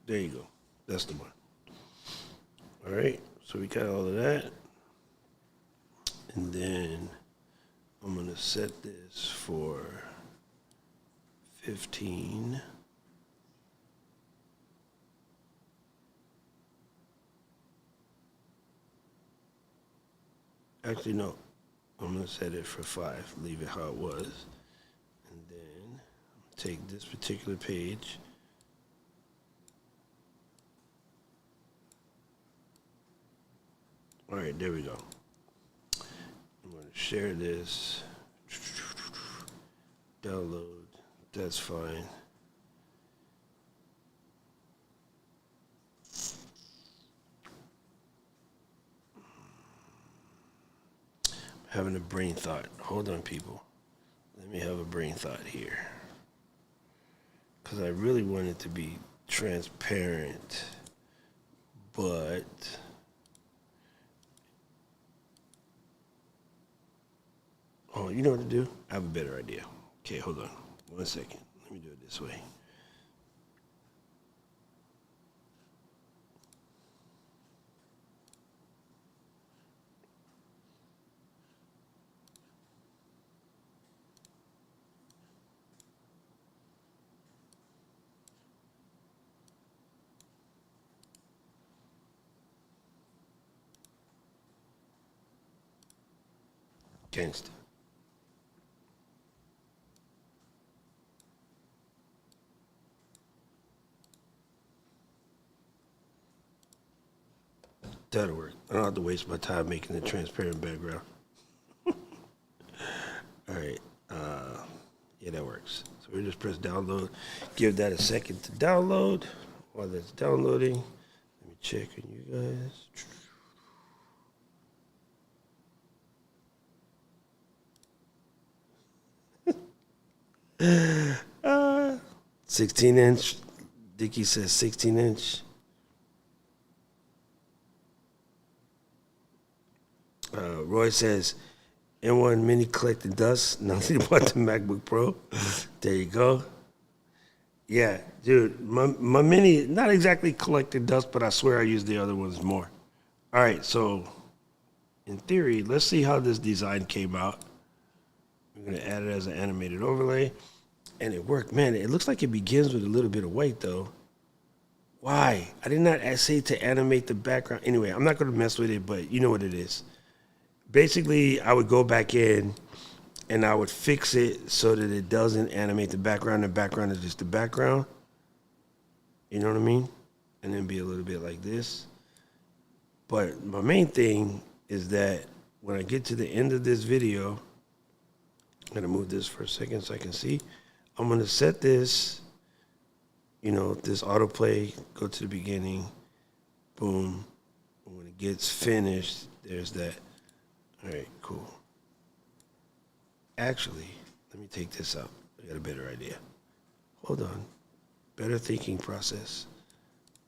There you go. That's the one. All right. So we got all of that. And then I'm going to set this for 15. Actually, no. I'm going to set it for 5. Leave it how it was. And then take this particular page. All right, there we go. I'm going to share this. Download. That's fine. Having a brain thought. Hold on, people. Let me have a brain thought here. Because I really want it to be transparent, but oh, you know what to do? I have a better idea. Okay, hold on. 1 second. Let me do it this way. Gangster. That'll work. I don't have to waste my time making a transparent background. All right. Yeah, that works. So we just press download. Give that a second to download. While that's downloading, let me check on you guys. 16-inch. Dickie says 16-inch. Roy says, M1 Mini collecting dust. Nothing about the MacBook Pro. There you go. Yeah, dude, my Mini, not exactly collected dust, but I swear I use the other ones more. All right, so in theory, let's see how this design came out. We're going to add it as an animated overlay. And it worked. Man, it looks like it begins with a little bit of white, though. Why? I did not say to animate the background. Anyway, I'm not going to mess with it, but you know what it is. Basically, I would go back in and I would fix it so that it doesn't animate the background. The background is just the background. You know what I mean? And then be a little bit like this. But my main thing is that when I get to the end of this video, I'm going to move this for a second so I can see. I'm going to set this, you know, this autoplay, go to the beginning, boom. When it gets finished, there's that. All right, cool. Actually, let me take this out. I got a better idea. Hold on. Better thinking process.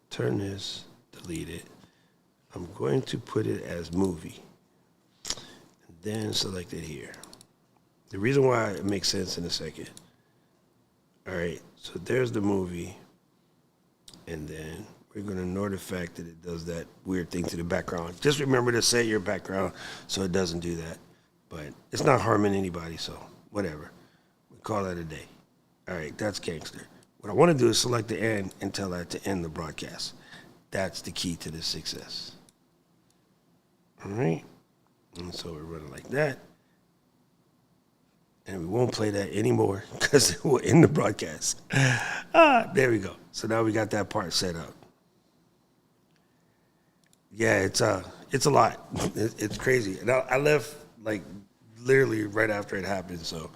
Turn this, delete it. I'm going to put it as movie. And then select it here. The reason why it makes sense in a second. All right, so there's the movie. And then we're going to ignore the fact that it does that weird thing to the background. Just remember to set your background so it doesn't do that. But it's not harming anybody, so whatever. We call that a day. All right, that's gangster. What I want to do is select the end and tell that to end the broadcast. That's the key to this success. All right, and so we're running like that. And we won't play that anymore because it will end the broadcast. There we go. So now we got that part set up. Yeah, it's a lot. It's crazy. And I left like literally right after it happened, so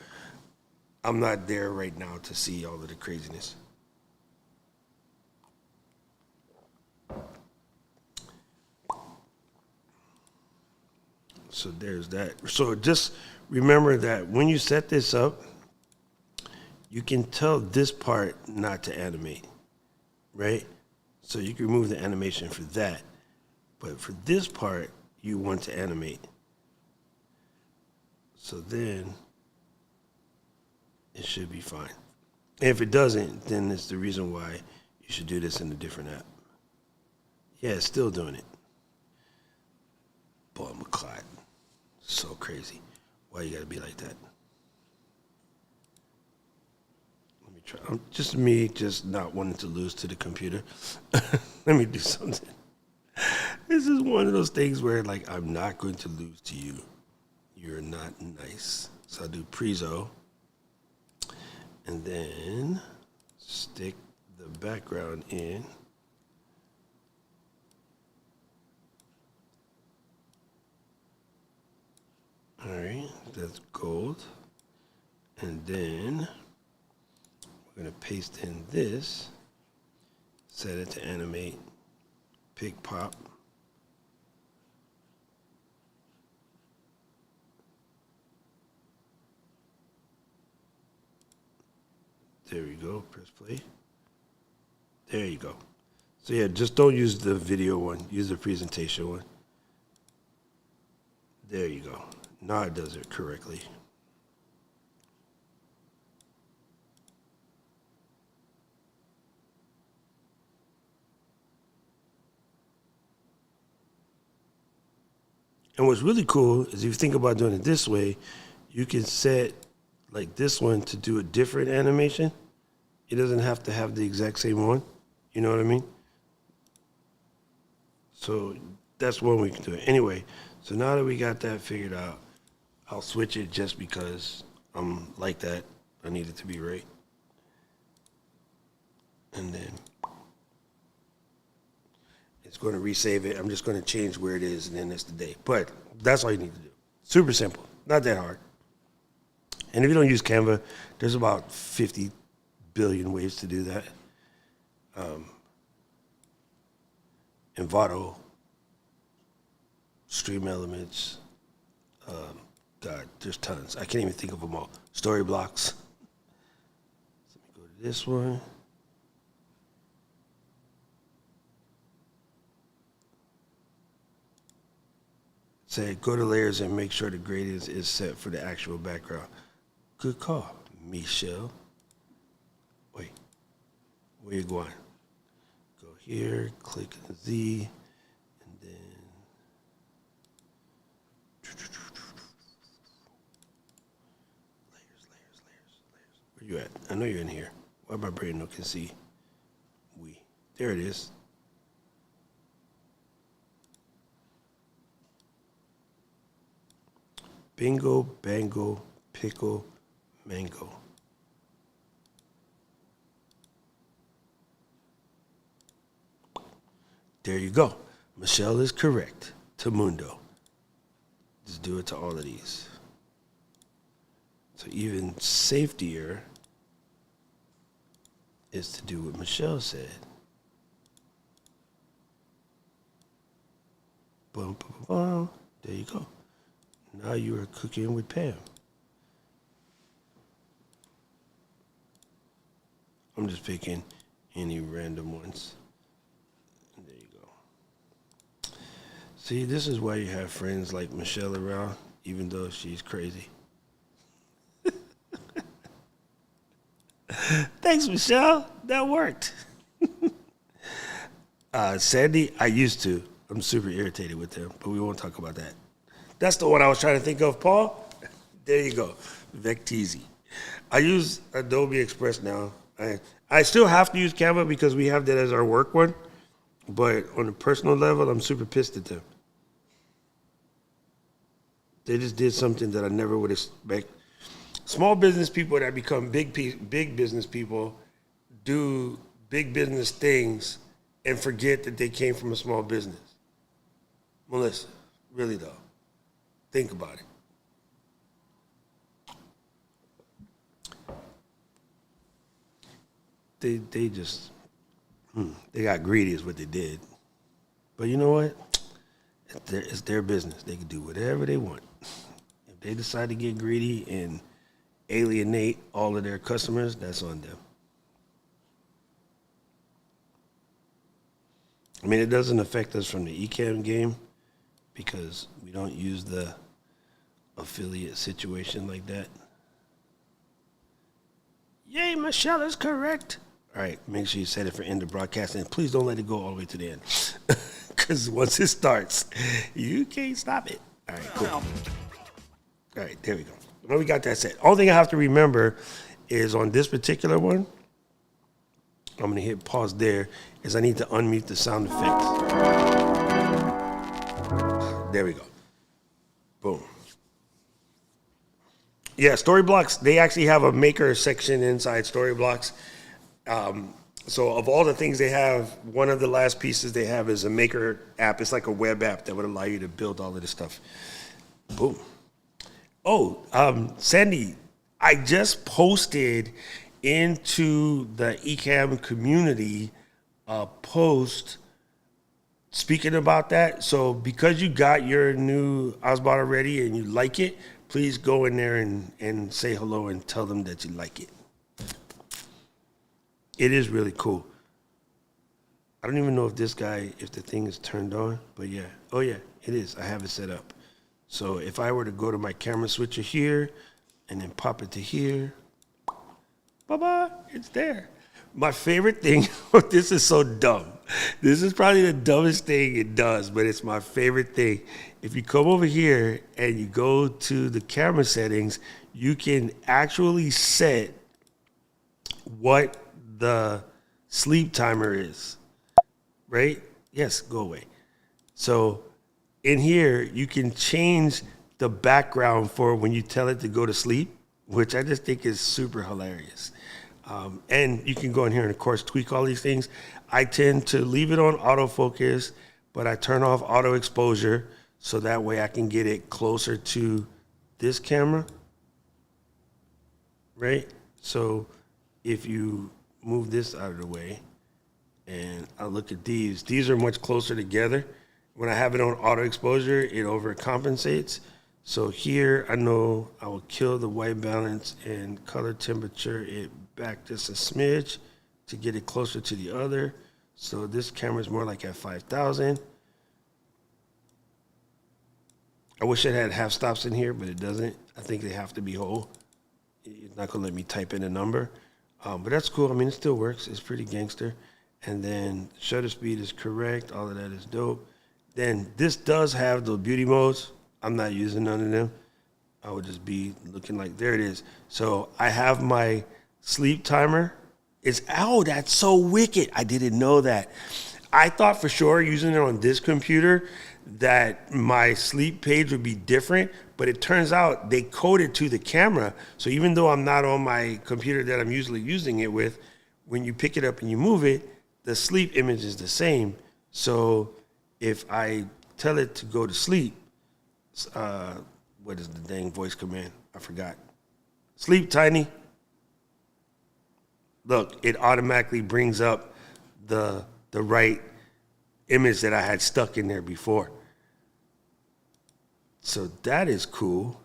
I'm not there right now to see all of the craziness. So there's that. So just remember that when you set this up, you can tell this part not to animate, right? So you can remove the animation for that. But for this part, you want to animate. So then it should be fine. And if it doesn't, then it's the reason why you You should do this in a different app. Yeah, it's still doing it. Boy, I'm a clot. So crazy. Why you gotta be like that? Let me try. Just me, just not wanting to lose to the computer. Let me do something. This is one of those things where, like, I'm not going to lose to you. You're not nice. So I'll do prezo. And then stick the background in. All right, that's gold. And then we're gonna paste in this, set it to animate, pick pop. There we go, press play. There you go. So yeah, just don't use the video one, use the presentation one. There you go. Now it does it correctly. And what's really cool is if you think about doing it this way, you can set like this one to do a different animation. It doesn't have to have the exact same one. You know what I mean? So that's one we can do it. Anyway, so now that we got that figured out, I'll switch it just because I'm like that. I need it to be right. And then it's going to resave it. I'm just going to change where it is, and then it's the day. But that's all you need to do. Super simple. Not that hard. And if you don't use Canva, there's about 50 billion ways to do that. Envato, Stream Elements, God, there's tons. I can't even think of them all. Story blocks. Let me go to this one. Say, go to layers and make sure the gradient is set for the actual background. Good call, Michelle. Wait, where you going? Go here, click Z, and then layers. Where you at? I know you're in here. Why my brain no can see? There it is. Bingo, bango, pickle, mango. There you go. Michelle is correct. To Mundo. Just do it to all of these. So even safetier is to do what Michelle said. Boom, boom, boom. There you go. Now you are cooking with Pam. I'm just picking any random ones. There you go. See, this is why you have friends like Michelle around, even though she's crazy. Thanks, Michelle. That worked. Sandy, I used to. I'm super irritated with them, but we won't talk about that. That's the one I was trying to think of, Paul. There you go, Vecteezy. I use Adobe Express now. I still have to use Canva because we have that as our work one, but on a personal level, I'm super pissed at them. They just did something that I never would expect. Small business people that become big business people do big business things and forget that they came from a small business. Melissa, really though. Think about it. They just, they got greedy is what they did. But you know what? It's their business. They can do whatever they want. If they decide to get greedy and alienate all of their customers, that's on them. I mean, it doesn't affect us from the Ecamm game because we don't use the affiliate situation like that. Yay, Michelle is correct. All right, make sure you set it for end of broadcast, and please don't let it go all the way to the end. Because once it starts, you can't stop it. All right, cool. All right, there we go. Now we got that set. Only thing I have to remember is on this particular one, I'm going to hit pause there, is I need to unmute the sound effects. There we go. Boom. Yeah, Storyblocks, they actually have a maker section inside Storyblocks. So of all the things they have, one of the last pieces they have is a maker app. It's like a web app that would allow you to build all of this stuff. Boom. Oh, Sandy, I just posted into the Ecamm community a post speaking about that. So because you got your new Osbot already and you like it, please go in there and say hello and tell them that you like it. It is really cool. I don't even know if this guy, if the thing is turned on, but yeah. Oh yeah, it is. I have it set up. So if I were to go to my camera switcher here and then pop it to here, bye-bye, it's there. My favorite thing, this is so dumb. This is probably the dumbest thing it does, but it's my favorite thing. If you come over here and you go to the camera settings, you can actually set what the sleep timer is, right? Yes, go away. So in here, you can change the background for when you tell it to go to sleep, which I just think is super hilarious. And you can go in here and, of course, tweak all these things. I tend to leave it on autofocus, but I turn off auto exposure so that way I can get it closer to this camera, right? So if you move this out of the way and I look at these are much closer together. When I have it on auto exposure, it overcompensates. So here I know I will kill the white balance and color temperature it back just a smidge to get it closer to the other. So this camera is more like at 5,000. I wish it had half stops in here, but it doesn't. I think they have to be whole. It's not gonna let me type in a number. But that's cool. I mean, it still works. It's pretty gangster. And then shutter speed is correct. All of that is dope. Then this does have the beauty modes. I'm not using none of them. I would just be looking like, there it is. So I have my sleep timer. That's so wicked. I didn't know that. I thought for sure using it on this computer that my sleep page would be different, but it turns out they coded to the camera. So even though I'm not on my computer that I'm usually using it with, when you pick it up and you move it, the sleep image is the same. So if I tell it to go to sleep, what is the dang voice command? I forgot. Sleep, Tiny. Look, it automatically brings up the right image that I had stuck in there before. So that is cool.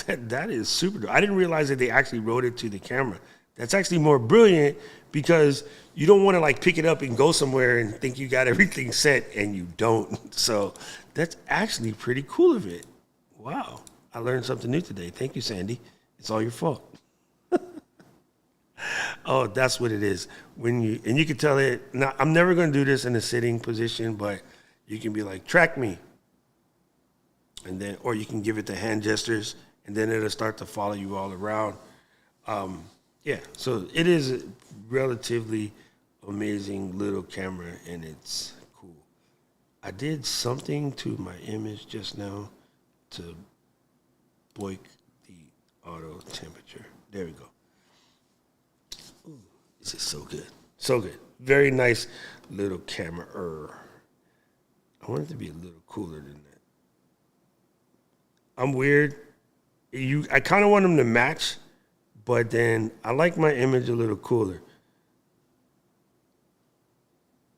That is super dope. I didn't realize that they actually wrote it to the camera. That's actually more brilliant because you don't want to like pick it up and go somewhere and think you got everything set and you don't. So that's actually pretty cool of it. Wow. I learned something new today. Thank you, Sandy. It's all your fault. Oh, that's what it is. You can tell it, now I'm never going to do this in a sitting position, but you can be like, track me. And then, or you can give it the hand gestures and then it'll start to follow you all around. Yeah, so it is a relatively amazing little camera and it's cool. I did something to my image just now to boik the auto temperature. There we go. Ooh, this is so good. So good. Very nice little camera. I want it to be a little cooler than that. I'm weird. I kind of want them to match, but then I like my image a little cooler.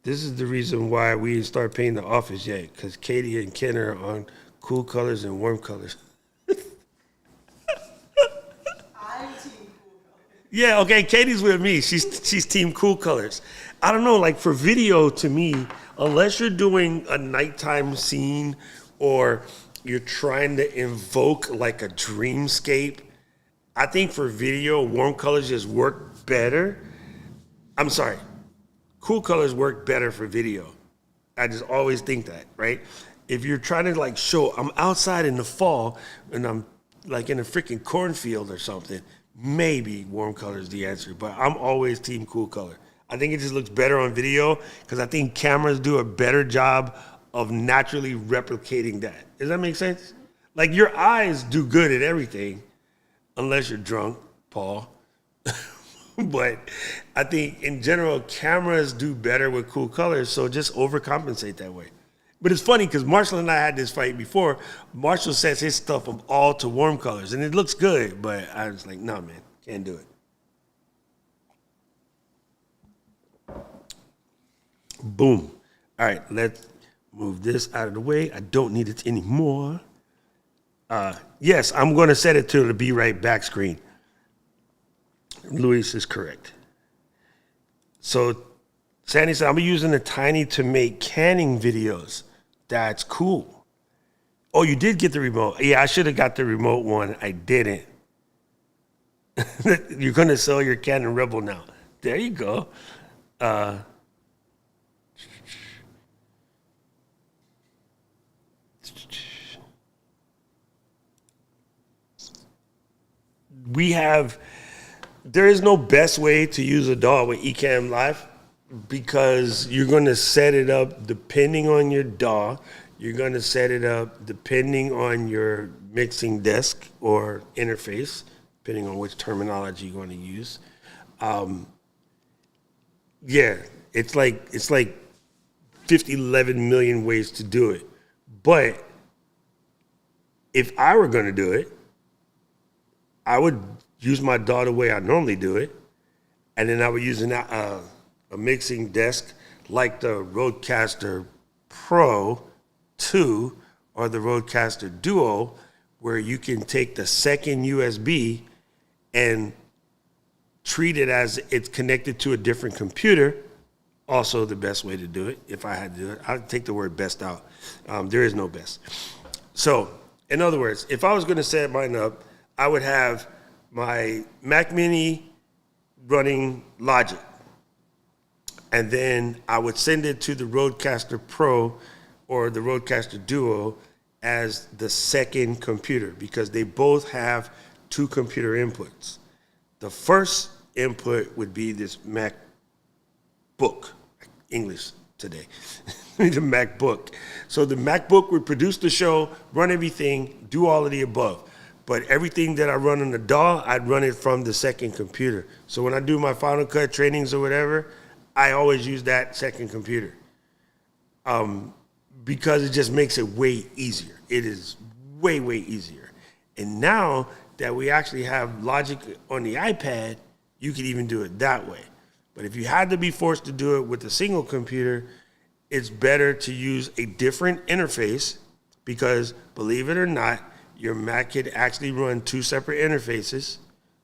This is the reason why we didn't start painting the office yet, because Katie and Ken are on cool colors and warm colors. Yeah, okay, Katie's with me. She's team cool colors. I don't know, like for video to me, unless you're doing a nighttime scene or you're trying to invoke like a dreamscape, I think for video, warm colors just work better. I'm sorry. Cool colors work better for video. I just always think that, right? If you're trying to like show I'm outside in the fall and I'm like in a freaking cornfield or something, maybe warm color is the answer. But I'm always team cool color. I think it just looks better on video because I think cameras do a better job of naturally replicating that. Does that make sense? Like your eyes do good at everything, unless you're drunk, Paul. But I think in general, cameras do better with cool colors, so just overcompensate that way. But it's funny because Marshall and I had this fight before. Marshall sets his stuff of all to warm colors, and it looks good, but I was like, no, man, can't do it. Boom. All right, let's move this out of the way. I don't need it anymore. Yes, I'm going to set it to the Be Right Back screen. Luis is correct. So Sandy said, I'm using the Tiny to make canning videos. That's cool. Oh, you did get the remote. Yeah, I should have got the remote one. I didn't. You're going to sell your Canon Rebel now. There you go. There is no best way to use a DAW with Ecamm Live because you're going to set it up depending on your DAW. You're going to set it up depending on your mixing desk or interface, depending on which terminology you're going to use. Yeah, it's like 50, 11 million ways to do it. But if I were going to do it, I would use my DAW the way I normally do it, and then I would use a mixing desk like the Rodecaster Pro 2 or the Rodecaster Duo, where you can take the second USB and treat it as it's connected to a different computer. Also the best way to do it, if I had to do it. I'd take the word best out. There is no best. So, in other words, if I was going to set mine up, I would have my Mac Mini running Logic. And then I would send it to the Rodecaster Pro or the Rodecaster Duo as the second computer because they both have two computer inputs. The first input would be this MacBook, English today, the MacBook. So the MacBook would produce the show, run everything, do all of the above. But everything that I run on the DAW, I'd run it from the second computer. So when I do my Final Cut trainings or whatever, I always use that second computer because it just makes it way easier. It is way, way easier. And now that we actually have Logic on the iPad, you could even do it that way. But if you had to be forced to do it with a single computer, it's better to use a different interface because, believe it or not, your Mac could actually run two separate interfaces.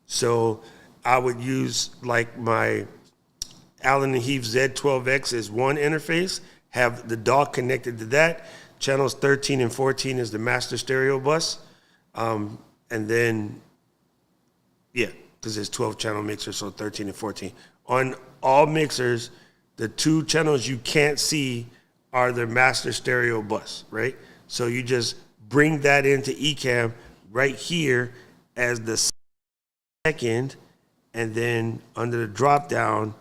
So I would use like my Allen & Heath Z12X as one interface, have the DAW connected to that. Channels 13 and 14 is the master stereo bus. And then, yeah, because there's 12 channel mixers, so 13 and 14. On all mixers, the two channels you can't see are the master stereo bus, right? So you just bring that into Ecamm right here as the second, and then under the drop down,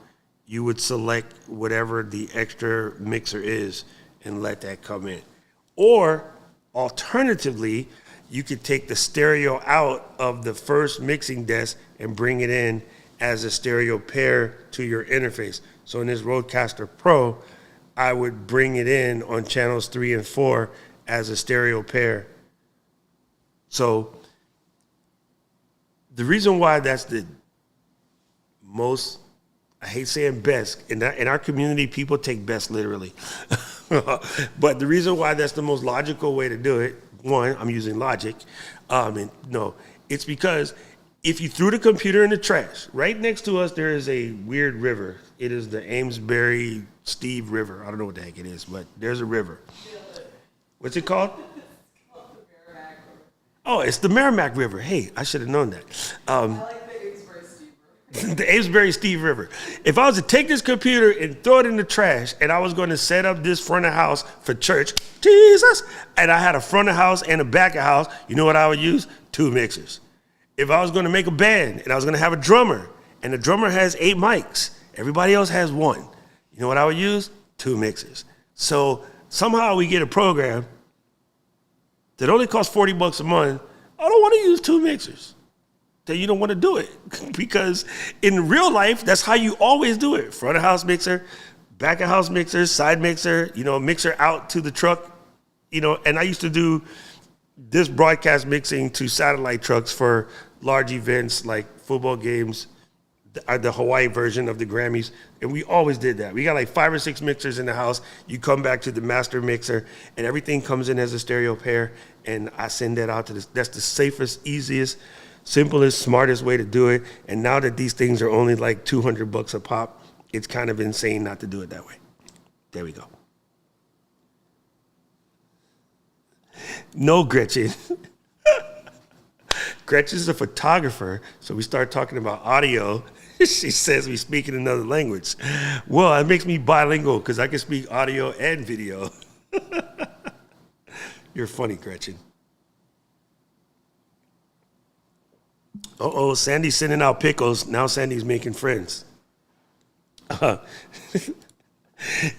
you would select whatever the extra mixer is and let that come in. Or alternatively, you could take the stereo out of the first mixing desk and bring it in as a stereo pair to your interface. So in this Rodecaster Pro, I would bring it in on channels 3 and 4 as a stereo pair. So the reason why that's the most, I hate saying best, in our community, people take best literally. But the reason why that's the most logical way to do it, one, I'm using Logic. It's because if you threw the computer in the trash, right next to us there is a weird river. It is the Amesbury Steve River. I don't know what the heck it is, but there's a river. What's it called? Oh, it's the Merrimack River. Hey, I should have known that. I like the Amesbury Steve The Amesbury Steve River. If I was to take this computer and throw it in the trash and I was going to set up this front of house for church, Jesus, and I had a front of house and a back of house, you know what I would use? 2 mixers. If I was going to make a band and I was going to have a drummer and the drummer has 8 mics, everybody else has 1, you know what I would use? 2 mixers. So somehow we get a program that only costs $40 a month. I don't want to use 2 mixers. Then you don't want to do it because in real life, that's how you always do it. Front of house mixer, back of house mixer, side mixer, mixer out to the truck, and I used to do this broadcast mixing to satellite trucks for large events like football games, the Hawaii version of the Grammys. And we always did that. We got like 5 or 6 mixers in the house. You come back to the master mixer and everything comes in as a stereo pair. And I send that out to this. That's the safest, easiest, simplest, smartest way to do it. And now that these things are only like $200 a pop, it's kind of insane not to do it that way. There we go. No, Gretchen. Gretchen's a photographer, so we start talking about audio. She says we speak in another language. Well, it makes me bilingual because I can speak audio and video. You're funny, Gretchen. Uh-oh, Sandy's sending out pickles. Now Sandy's making friends.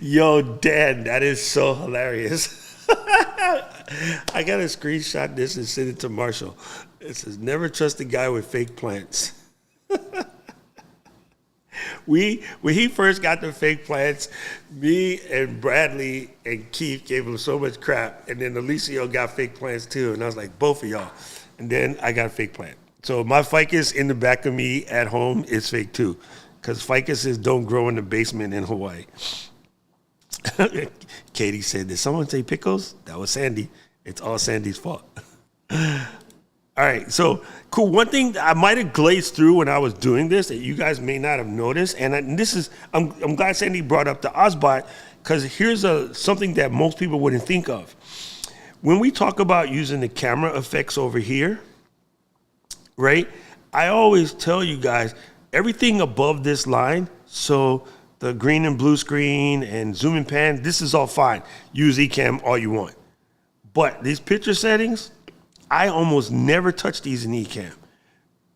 Yo, Dad, that is so hilarious. I got to screenshot this and send it to Marshall. It says, never trust a guy with fake plants. When he first got the fake plants, me and Bradley and Keith gave him so much crap. And then Alicio got fake plants too. And I was like, both of y'all. And then I got a fake plant. So my ficus in the back of me at home is fake too. Because ficuses don't grow in the basement in Hawaii. Katie said, did someone say pickles? That was Sandy. It's all Sandy's fault. All right, so cool. One thing I might have glazed through when I was doing this that you guys may not have noticed, and I'm glad Sandy brought up the Osbot, because here's something that most people wouldn't think of. When we talk about using the camera effects over here, right, I always tell you guys, everything above this line, so the green and blue screen and zoom and pan, this is all fine. Use Ecamm all you want. But these picture settings, I almost never touch these in Ecamm,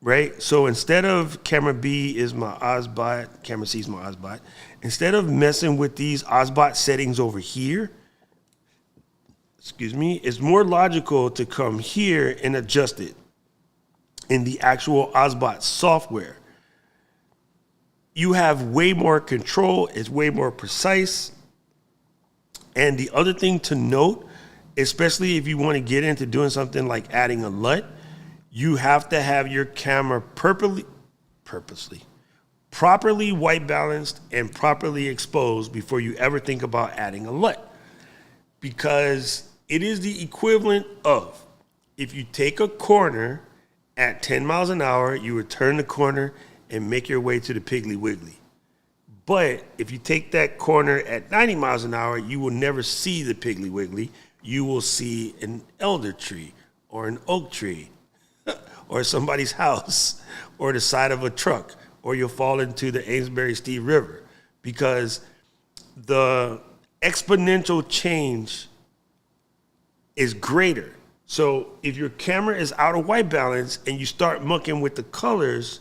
right? So instead of camera B is my Osbot, camera C is my Osbot, instead of messing with these Osbot settings over here, it's more logical to come here and adjust it in the actual Osbot software. You have way more control, it's way more precise. And the other thing to note, especially if you want to get into doing something like adding a LUT, you have to have your camera properly white balanced and properly exposed before you ever think about adding a LUT. Because it is the equivalent of, if you take a corner at 10 miles an hour, you would turn the corner and make your way to the Piggly Wiggly. But if you take that corner at 90 miles an hour, you will never see the Piggly Wiggly. You will see an elder tree or an oak tree or somebody's house or the side of a truck, or you'll fall into the Amesbury Steve River, because the exponential change is greater. So if your camera is out of white balance and you start mucking with the colors,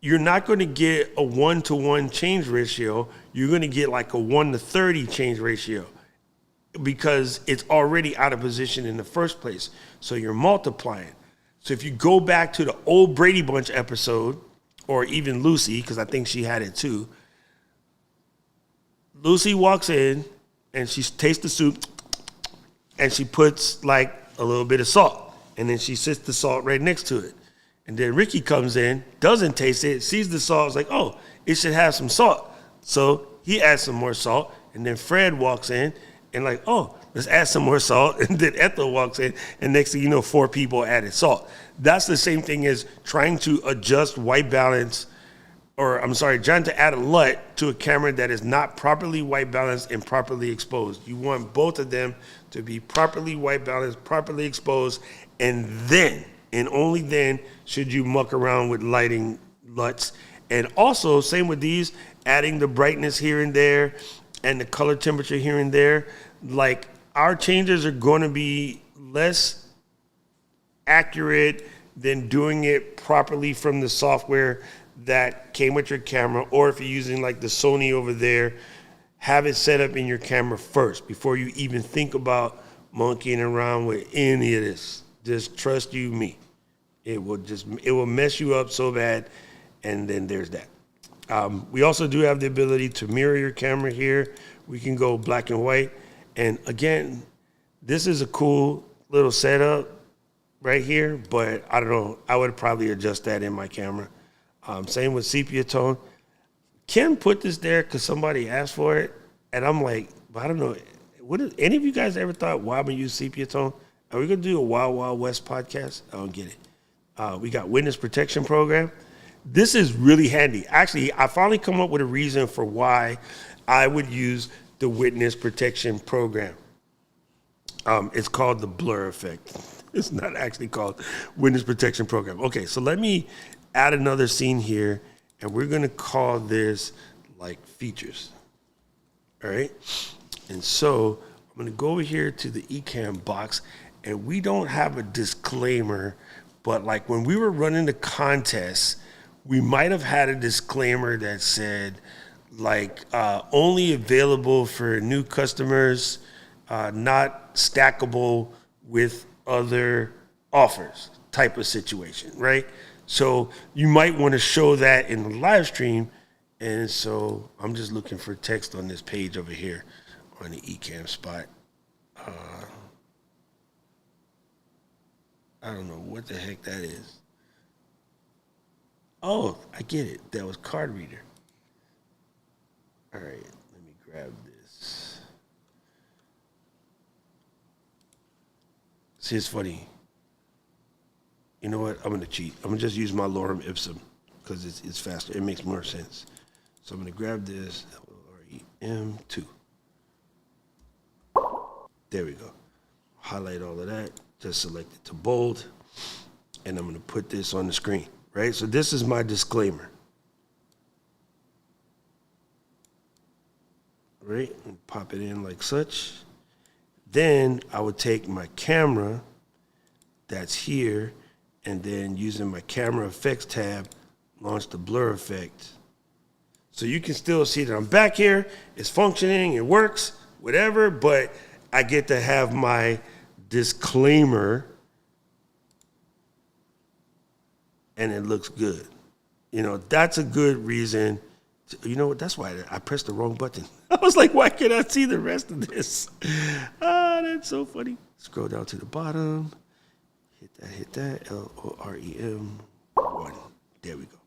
you're not going to get a 1-to-1 change ratio. You're going to get like a 1-to-30 change ratio, because it's already out of position in the first place. So you're multiplying. So if you go back to the old Brady Bunch episode, or even Lucy, because I think she had it too. Lucy walks in and she tastes the soup and she puts like a little bit of salt, and then she sits the salt right next to it. And then Ricky comes in, doesn't taste it, sees the salt, is like, oh, it should have some salt. So he adds some more salt, and then Fred walks in and like, oh, let's add some more salt. And then Ethel walks in, and next thing you know, 4 people added salt. That's the same thing as trying to adjust white balance, trying to add a LUT to a camera that is not properly white balanced and properly exposed. You want both of them to be properly white balanced, properly exposed, and then, and only then, should you muck around with lighting LUTs. And also, same with these, adding the brightness here and there and the color temperature here and there. Like, our changes are going to be less accurate than doing it properly from the software that came with your camera, or if you're using like the Sony over there, have it set up in your camera first before you even think about monkeying around with any of this. Just trust you me. It will mess you up so bad, and then there's that. We also do have the ability to mirror your camera here. We can go black and white. And again, this is a cool little setup right here, but I don't know. I would probably adjust that in my camera. Same with sepia tone. Ken put this there because somebody asked for it, and I'm like, I don't know. Any of you guys ever thought, why would use sepia tone? Are we going to do a Wild Wild West podcast? I don't get it. We got witness protection program. This is really handy. Actually, I finally come up with a reason for why I would use the witness protection program. It's called the blur effect. It's not actually called witness protection program. Okay, so let me add another scene here, and we're going to call this like features. All right? And so I'm going to go over here to the Ecamm box, and we don't have a disclaimer, but like when we were running the contest, we might have had a disclaimer that said like only available for new customers, not stackable with other offers type of situation, right? So you might want to show that in the live stream. And so I'm just looking for text on this page over here on the Ecamm spot. I don't know what the heck that is. Oh, I get it. That was card reader. All right, let me grab this. See, it's funny. You know what? I'm going to cheat. I'm going to just use my lorem ipsum because it's faster. It makes more sense. So I'm going to grab this, LOREM2. There we go. Highlight all of that. Just select it to bold. And I'm going to put this on the screen, right? So this is my disclaimer. Right? And pop it in like such. Then I would take my camera that's here, and then using my camera effects tab, launch the blur effect. So you can still see that I'm back here, it's functioning, it works, whatever, but I get to have my disclaimer and it looks good. You know, that's a good reason. You know what, that's why I pressed the wrong button. I was like, why can't I see the rest of this? That's so funny. Scroll down to the bottom. Hit that, LOREM1. There we go.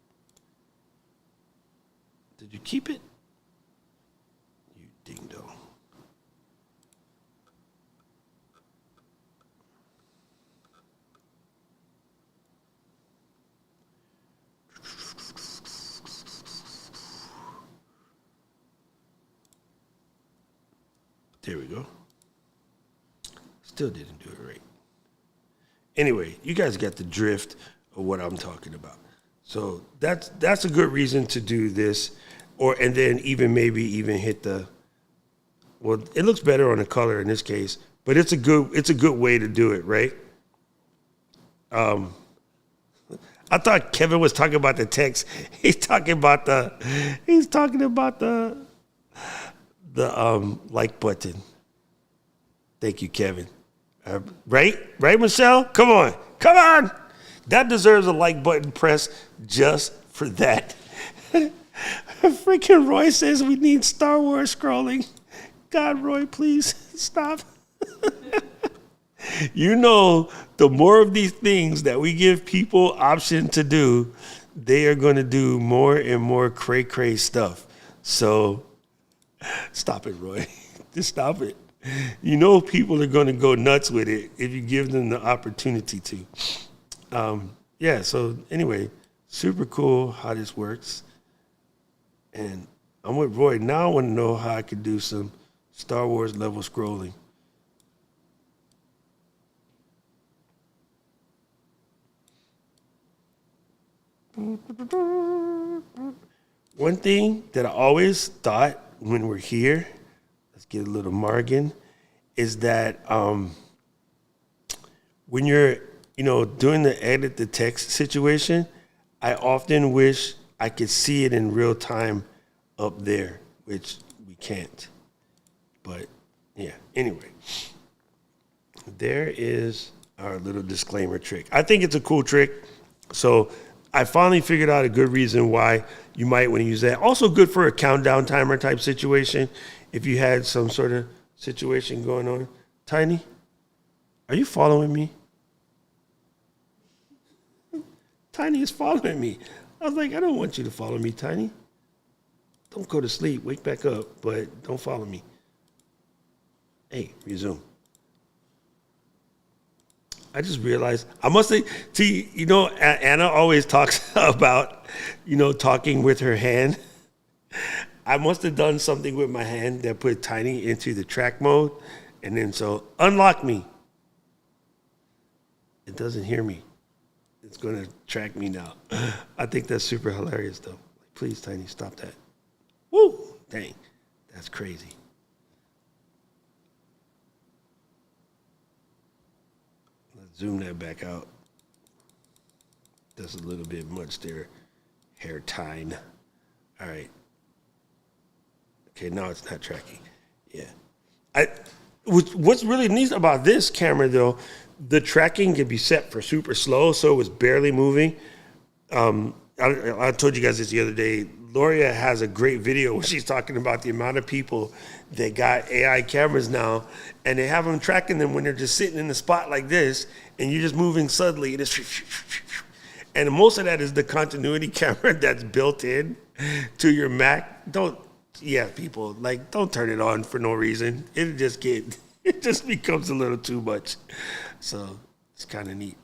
Did you keep it? You ding dong. There we go. Still didn't do it right. Anyway, you guys got the drift of what I'm talking about. So that's a good reason to do this, and then maybe hit the. Well, it looks better on the color in this case, but it's a good way to do it, right? I thought Kevin was talking about the text. He's talking about the like button. Thank you, Kevin. Right, Michelle? Come on. That deserves a like button press just for that. Freaking Roy says we need Star Wars scrolling. God, Roy, please stop. You know, the more of these things that we give people option to do, they are going to do more and more cray stuff. So stop it, Roy. Just stop it. You know people are going to go nuts with it if you give them the opportunity to. Yeah, so anyway, super cool how this works. And I'm with Roy. Now I want to know how I could do some Star Wars level scrolling. One thing that I always thought when we're here, let's get a little Margan, is that when you're, doing the edit the text situation, I often wish I could see it in real time up there, which we can't. But yeah, anyway, there is our little disclaimer trick. I think it's a cool trick. So I finally figured out a good reason why you might want to use that. Also good for a countdown timer type situation. If you had some sort of situation going on. Tiny, are you following me? Tiny is following me. I was like, I don't want you to follow me, Tiny. Don't go to sleep. Wake back up, but don't follow me. Hey, resume. I just realized I must say, see, Anna always talks about, talking with her hand. I must have done something with my hand that put Tiny into the track mode. And then so unlock me. It doesn't hear me. It's going to track me now. I think that's super hilarious though. Like, please, Tiny, stop that. Woo, dang, that's crazy. Let's zoom that back out. That's a little bit much there. Hair tying. All right. Okay, now it's not tracking. Yeah. What's really neat about this camera, though, the tracking can be set for super slow, so it was barely moving. I told you guys this the other day. Loria has a great video where she's talking about the amount of people that got AI cameras now, and they have them tracking them when they're just sitting in the spot like this, and you're just moving suddenly. And most of that is the continuity camera that's built in to your Mac. People, don't turn it on for no reason. It just becomes a little too much. So it's kind of neat.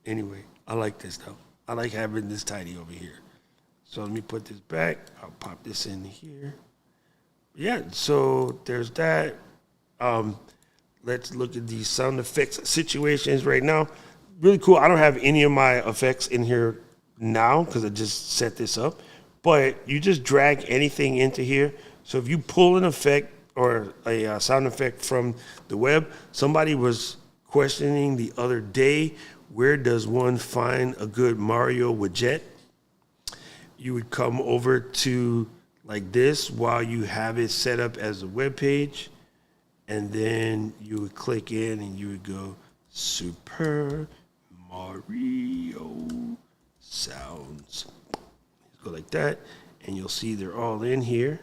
Anyway, I like this though. I like having this Tiny over here. So let me put this back. I'll pop this in here. Yeah, so there's that. Let's look at these sound effects situations right now. Really cool. I don't have any of my effects in here now because I just set this up. But you just drag anything into here. So if you pull an effect or a sound effect from the web, somebody was questioning the other day, where does one find a good Mario widget? You would come over to like this while you have it set up as a web page, and then you would click in and you would go Super Mario Sounds. Go like that, and you'll see they're all in here.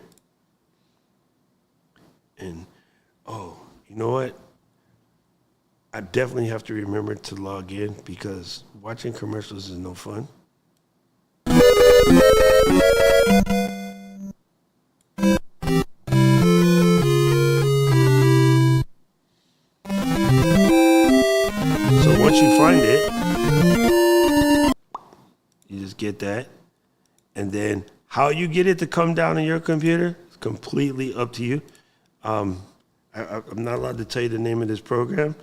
And oh, you know what? I definitely have to remember to log in because watching commercials is no fun. So once you find it, you just get that. And then how you get it to come down on your computer is completely up to you. I'm not allowed to tell you the name of this program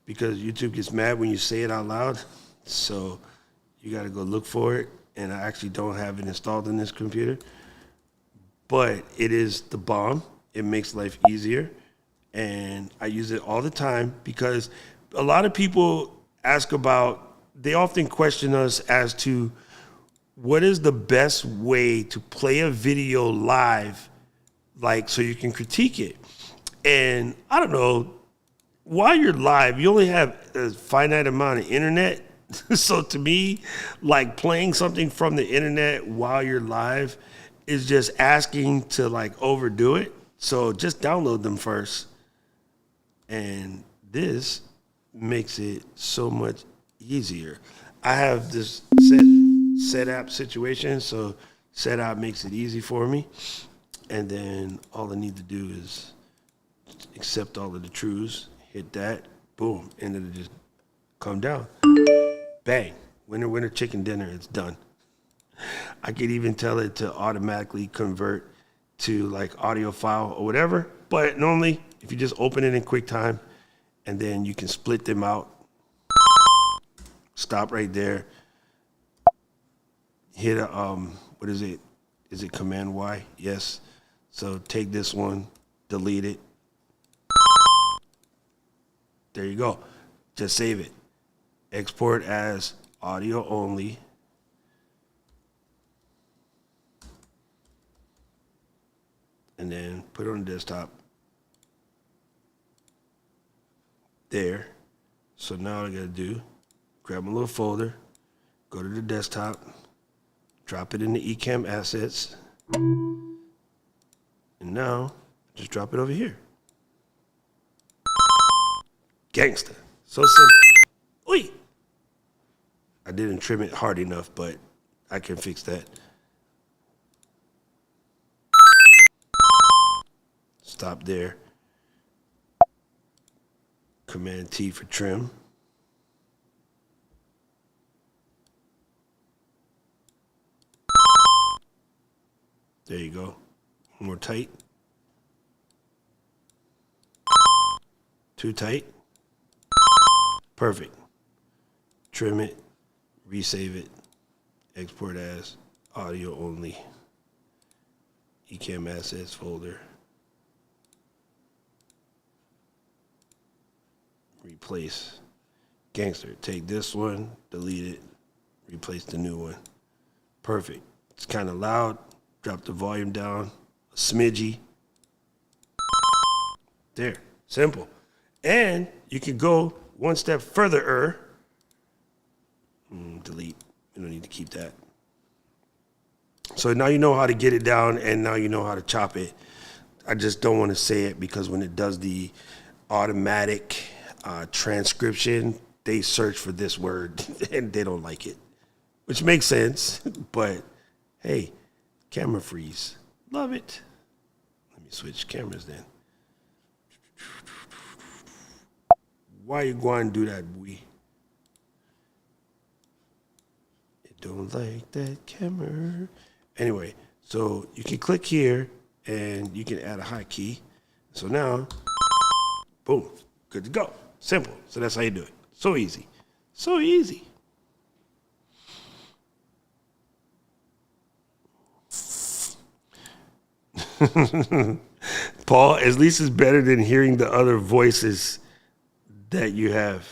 because YouTube gets mad when you say it out loud. So you got to go look for it. And I actually don't have it installed in this computer. But it is the bomb. It makes life easier. And I use it all the time because a lot of people they often question us as to what is the best way to play a video live, so you can critique it. And I don't know, while you're live, you only have a finite amount of internet. So to me, playing something from the internet while you're live is just asking to overdo it. So just download them first. And this makes it so much easier. I have this set app situation, so set app makes it easy for me. And then all I need to do is accept all of the truths, hit that, boom, and it'll just come down. Bang, winner, chicken dinner, it's done. I could even tell it to automatically convert to audio file or whatever, but normally if you just open it in QuickTime and then you can split them out, stop right there, hit a, what is it? Is it Command Y? Yes. So take this one, delete it. There you go. Just save it. Export as audio only. And then put it on the desktop. There. So now all I gotta do, grab my little folder, go to the desktop, drop it in the Ecamm assets, and now just drop it over here. Gangster. So simple. Oi! I didn't trim it hard enough, but I can fix that. Stop there. Command T for trim. There you go. More tight. Too tight. Perfect. Trim it, resave it, export as audio only. Ecamm assets folder. Replace. Gangster. Take this one, delete it, replace the new one. Perfect. It's kind of loud. Drop the volume down a smidgy. There. Simple. And you can go one step further. Delete. You don't need to keep that. So now you know how to get it down, and now you know how to chop it. I just don't want to say it because when it does the automatic transcription, they search for this word and they don't like it, which makes sense. But hey, camera freeze. Love it. Let me switch cameras then. Why you going to do that, boy? It don't like that camera. Anyway, so you can click here and you can add a hotkey. So now, boom, good to go. Simple. So that's how you do it. So easy. So easy. Paul, at least it's better than hearing the other voices that you have.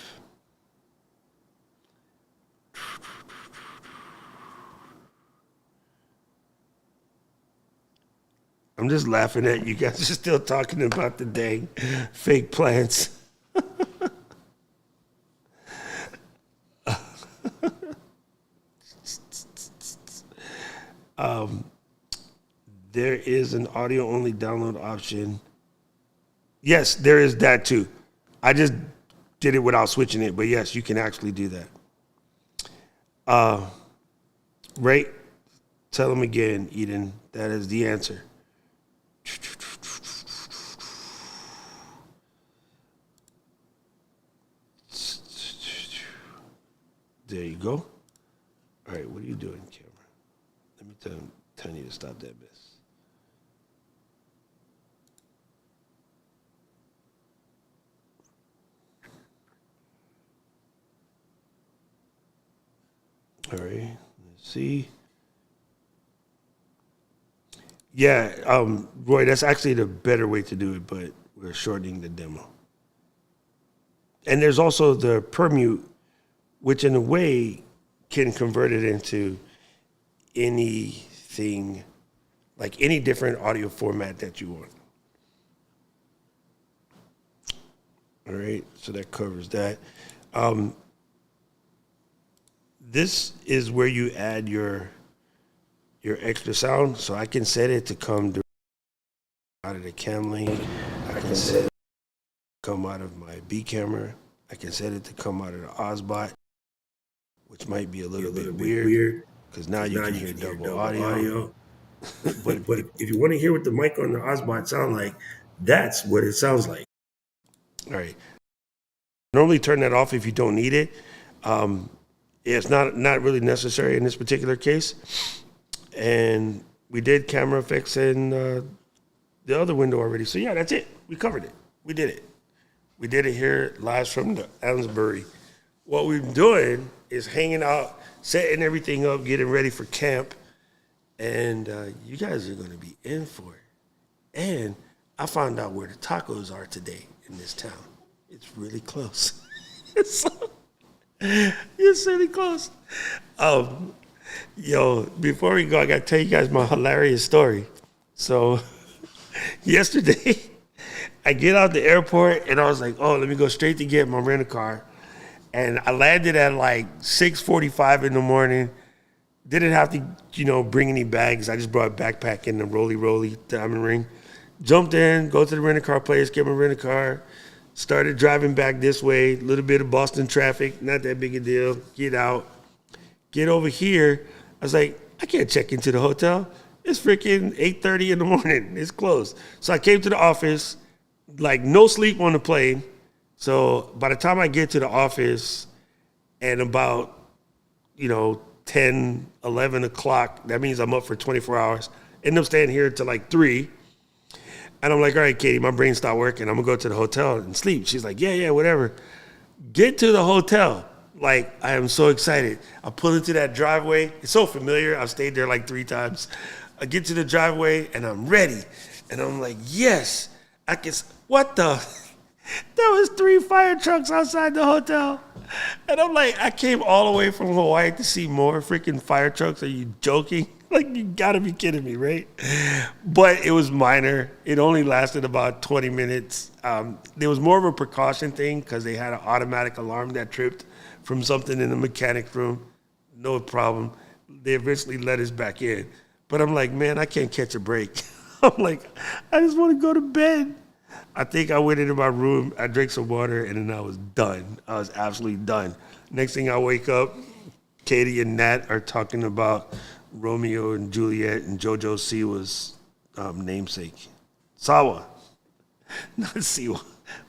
I'm just laughing at you guys are still talking about the dang fake plants. There is an audio only download option. Yes, there is that too. I just did it without switching it, but yes, you can actually do that. Right? Tell them again, Eden. That is the answer. There you go. All right, what are you doing, camera? Let me tell you to stop that mess. All right, let's see. Yeah, Roy, that's actually the better way to do it, but we're shortening the demo. And there's also the permute, which in a way can convert it into anything, like any different audio format that you want. All right, so that covers that. This is where you add your extra sound. So I can set it to come out of the cam link. I can set it to come out of my B camera. I can set it to come out of the Ozbot, which might be a little bit weird because now you can hear double audio. but if you want to hear what the mic on the Ozbot sound like, that's what it sounds like. All right. Normally turn that off if you don't need it. It's not really necessary in this particular case. And we did camera effects in the other window already. So yeah, that's it. We covered it. We did it. We did it here live from the Amsbury. What we're doing is hanging out, setting everything up, getting ready for camp. And you guys are going to be in for it. And I found out where the tacos are today in this town. It's really close. It's really close. Yo, before we go, I got to tell you guys my hilarious story. So yesterday, I get out the airport, and I was like, oh, let me go straight to get my rental car. And I landed at like 6:45 in the morning. Didn't have to, bring any bags. I just brought a backpack and a roly diamond ring. Jumped in, go to the rental car place, get my rental car. Started driving back this way. A little bit of Boston traffic, not that big a deal. Get out. Get over here. I was like, I can't check into the hotel. It's freaking 8:30 in the morning. It's closed. So I came to the office, like no sleep on the plane. So by the time I get to the office and about, 10, 11 o'clock, that means I'm up for 24 hours. End up staying here till like 3. And I'm like, all right, Katie, my brain stopped working. I'm going to go to the hotel and sleep. She's like, yeah, whatever. Get to the hotel. Like, I am so excited. I pull into that driveway. It's so familiar. I've stayed there like 3 times. I get to the driveway, and I'm ready. And I'm like, yes. What the? There was 3 fire trucks outside the hotel. And I'm like, I came all the way from Hawaii to see more freaking fire trucks. Are you joking? Like, you gotta be kidding me, right? But it was minor. It only lasted about 20 minutes. There was more of a precaution thing because they had an automatic alarm that tripped from something in the mechanic room. No problem. They eventually let us back in. But I'm like, man, I can't catch a break. I'm like, I just want to go to bed. I think I went into my room, I drank some water, and then I was done. I was absolutely done. Next thing I wake up, Katie and Nat are talking about Romeo and Juliet and JoJo Siwa's namesake. Sawa. Not Siwa.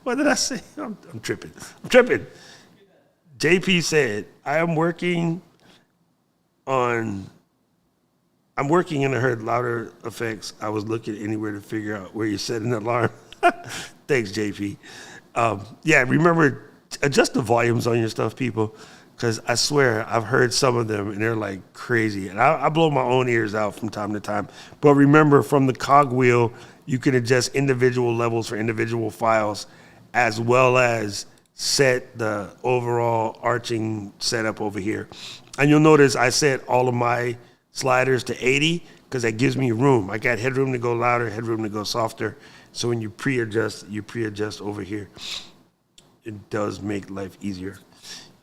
What did I say? I'm tripping. JP said, I'm working, and I heard louder effects. I was looking anywhere to figure out where you set an alarm. Thanks, JP. Remember, adjust the volumes on your stuff, people, because I swear I've heard some of them, and they're like crazy. And I blow my own ears out from time to time. But remember, from the cogwheel, you can adjust individual levels for individual files, as well as set the overall arching setup over here. And you'll notice I set all of my sliders to 80 because that gives me room. I got headroom to go louder, headroom to go softer. So when you pre-adjust over here. It does make life easier.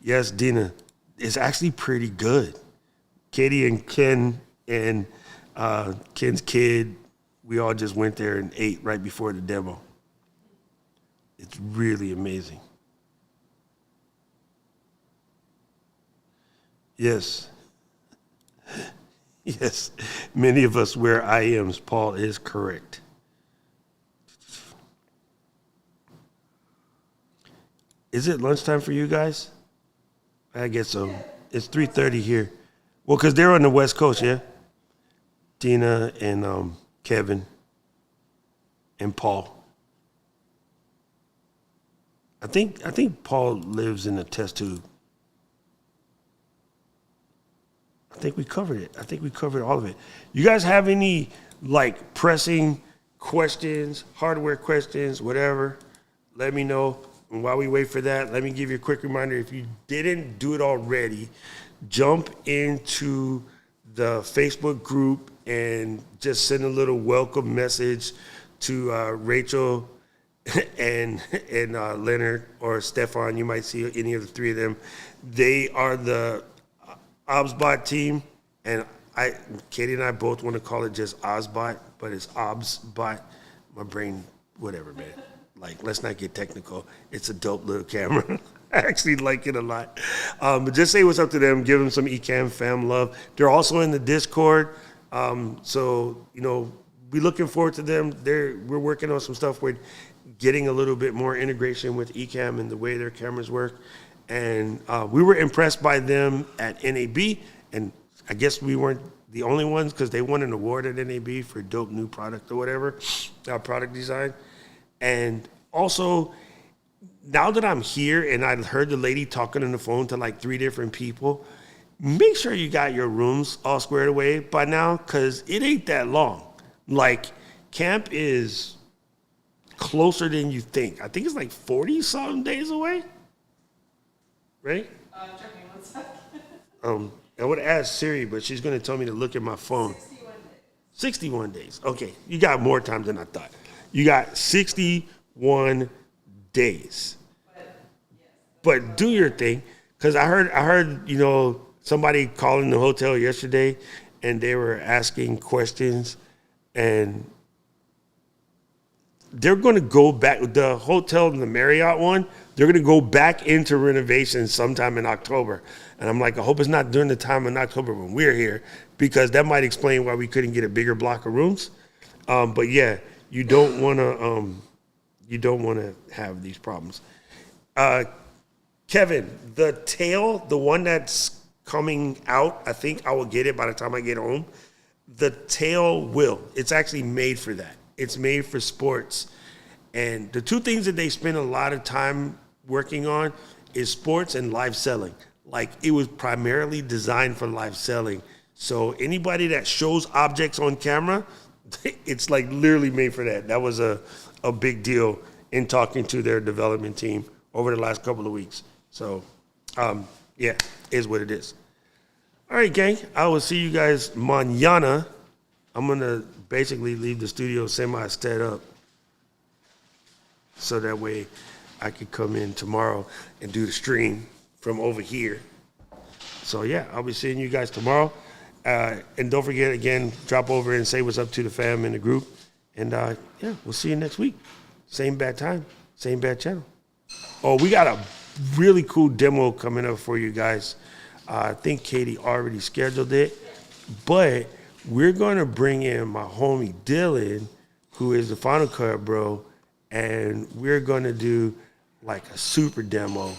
Yes, Dina, it's actually pretty good. Katie and Ken and Ken's kid, we all just went there and ate right before the demo. It's really amazing. Yes. Yes, many of us wear IMs. Paul is correct. Is it lunchtime for you guys? I guess so. It's 3:30 here. Well, because they're on the West Coast, yeah? Tina and Kevin and Paul. I think Paul lives in a test tube. I think we covered it. I think we covered all of it. You guys have any like pressing questions, hardware questions, whatever? Let me know. And while we wait for that, let me give you a quick reminder. If you didn't do it already, jump into the Facebook group and just send a little welcome message to Rachel and Leonard or Stefan. You might see any of the 3 of them. They are the OBSBot team, and Katie and I both want to call it just OBSBot, but it's OBSBot. My brain, whatever, man. Like, let's not get technical. It's a dope little camera. I actually like it a lot. But just say what's up to them. Give them some Ecamm fam love. They're also in the Discord. So, we're looking forward to them. We're working on some stuff with getting a little bit more integration with Ecamm and the way their cameras work. And we were impressed by them at NAB. And I guess we weren't the only ones because they won an award at NAB for dope new product or whatever, product design. And also, now that I'm here and I heard the lady talking on the phone to like 3 different people, make sure you got your rooms all squared away by now, because it ain't that long. Like, camp is closer than you think. I think it's like 40-something days away, right? Checking 1 second. I would ask Siri, but she's going to tell me to look at my phone. 61 days. Okay, you got more time than I thought. You got 61 days. But do your thing, because I heard, you know, somebody calling the hotel yesterday, and they were asking questions, and they're going to go back. The hotel and the Marriott one, they're going to go back into renovation sometime in October. And I'm like, I hope it's not during the time in October when we're here, because that might explain why we couldn't get a bigger block of rooms. But yeah, you don't want to have these problems. Kevin, the tail, the one that's coming out, I think I will get it by the time I get home. The tail will. It's actually made for that. It's made for sports. And the 2 things that they spend a lot of time working on is sports and live selling. Like, it was primarily designed for live selling. So anybody that shows objects on camera, it's like literally made for that. That was a big deal in talking to their development team over the last couple of weeks. So, yeah, is what it is. All right, gang, I will see you guys mañana. I'm going to basically leave the studio semi-set up so that way I could come in tomorrow and do the stream from over here. So, yeah, I'll be seeing you guys tomorrow. And don't forget, again, drop over and say what's up to the fam in the group. And, yeah, we'll see you next week. Same bad time, same bad channel. Oh, we got a really cool demo coming up for you guys. I think Katie already scheduled it. But we're going to bring in my homie Dylan, who is the Final Cut bro, and we're going to do like a super demo.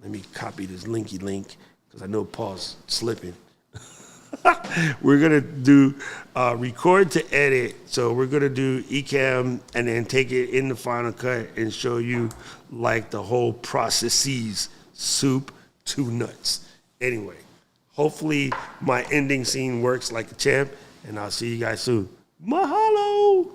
Let me copy this linky link because I know Paul's slipping. We're going to do record to edit. So we're going to do Ecamm and then take it in the Final Cut and show you like the whole processes, soup to nuts. Anyway, hopefully my ending scene works like a champ, and I'll see you guys soon. Mahalo!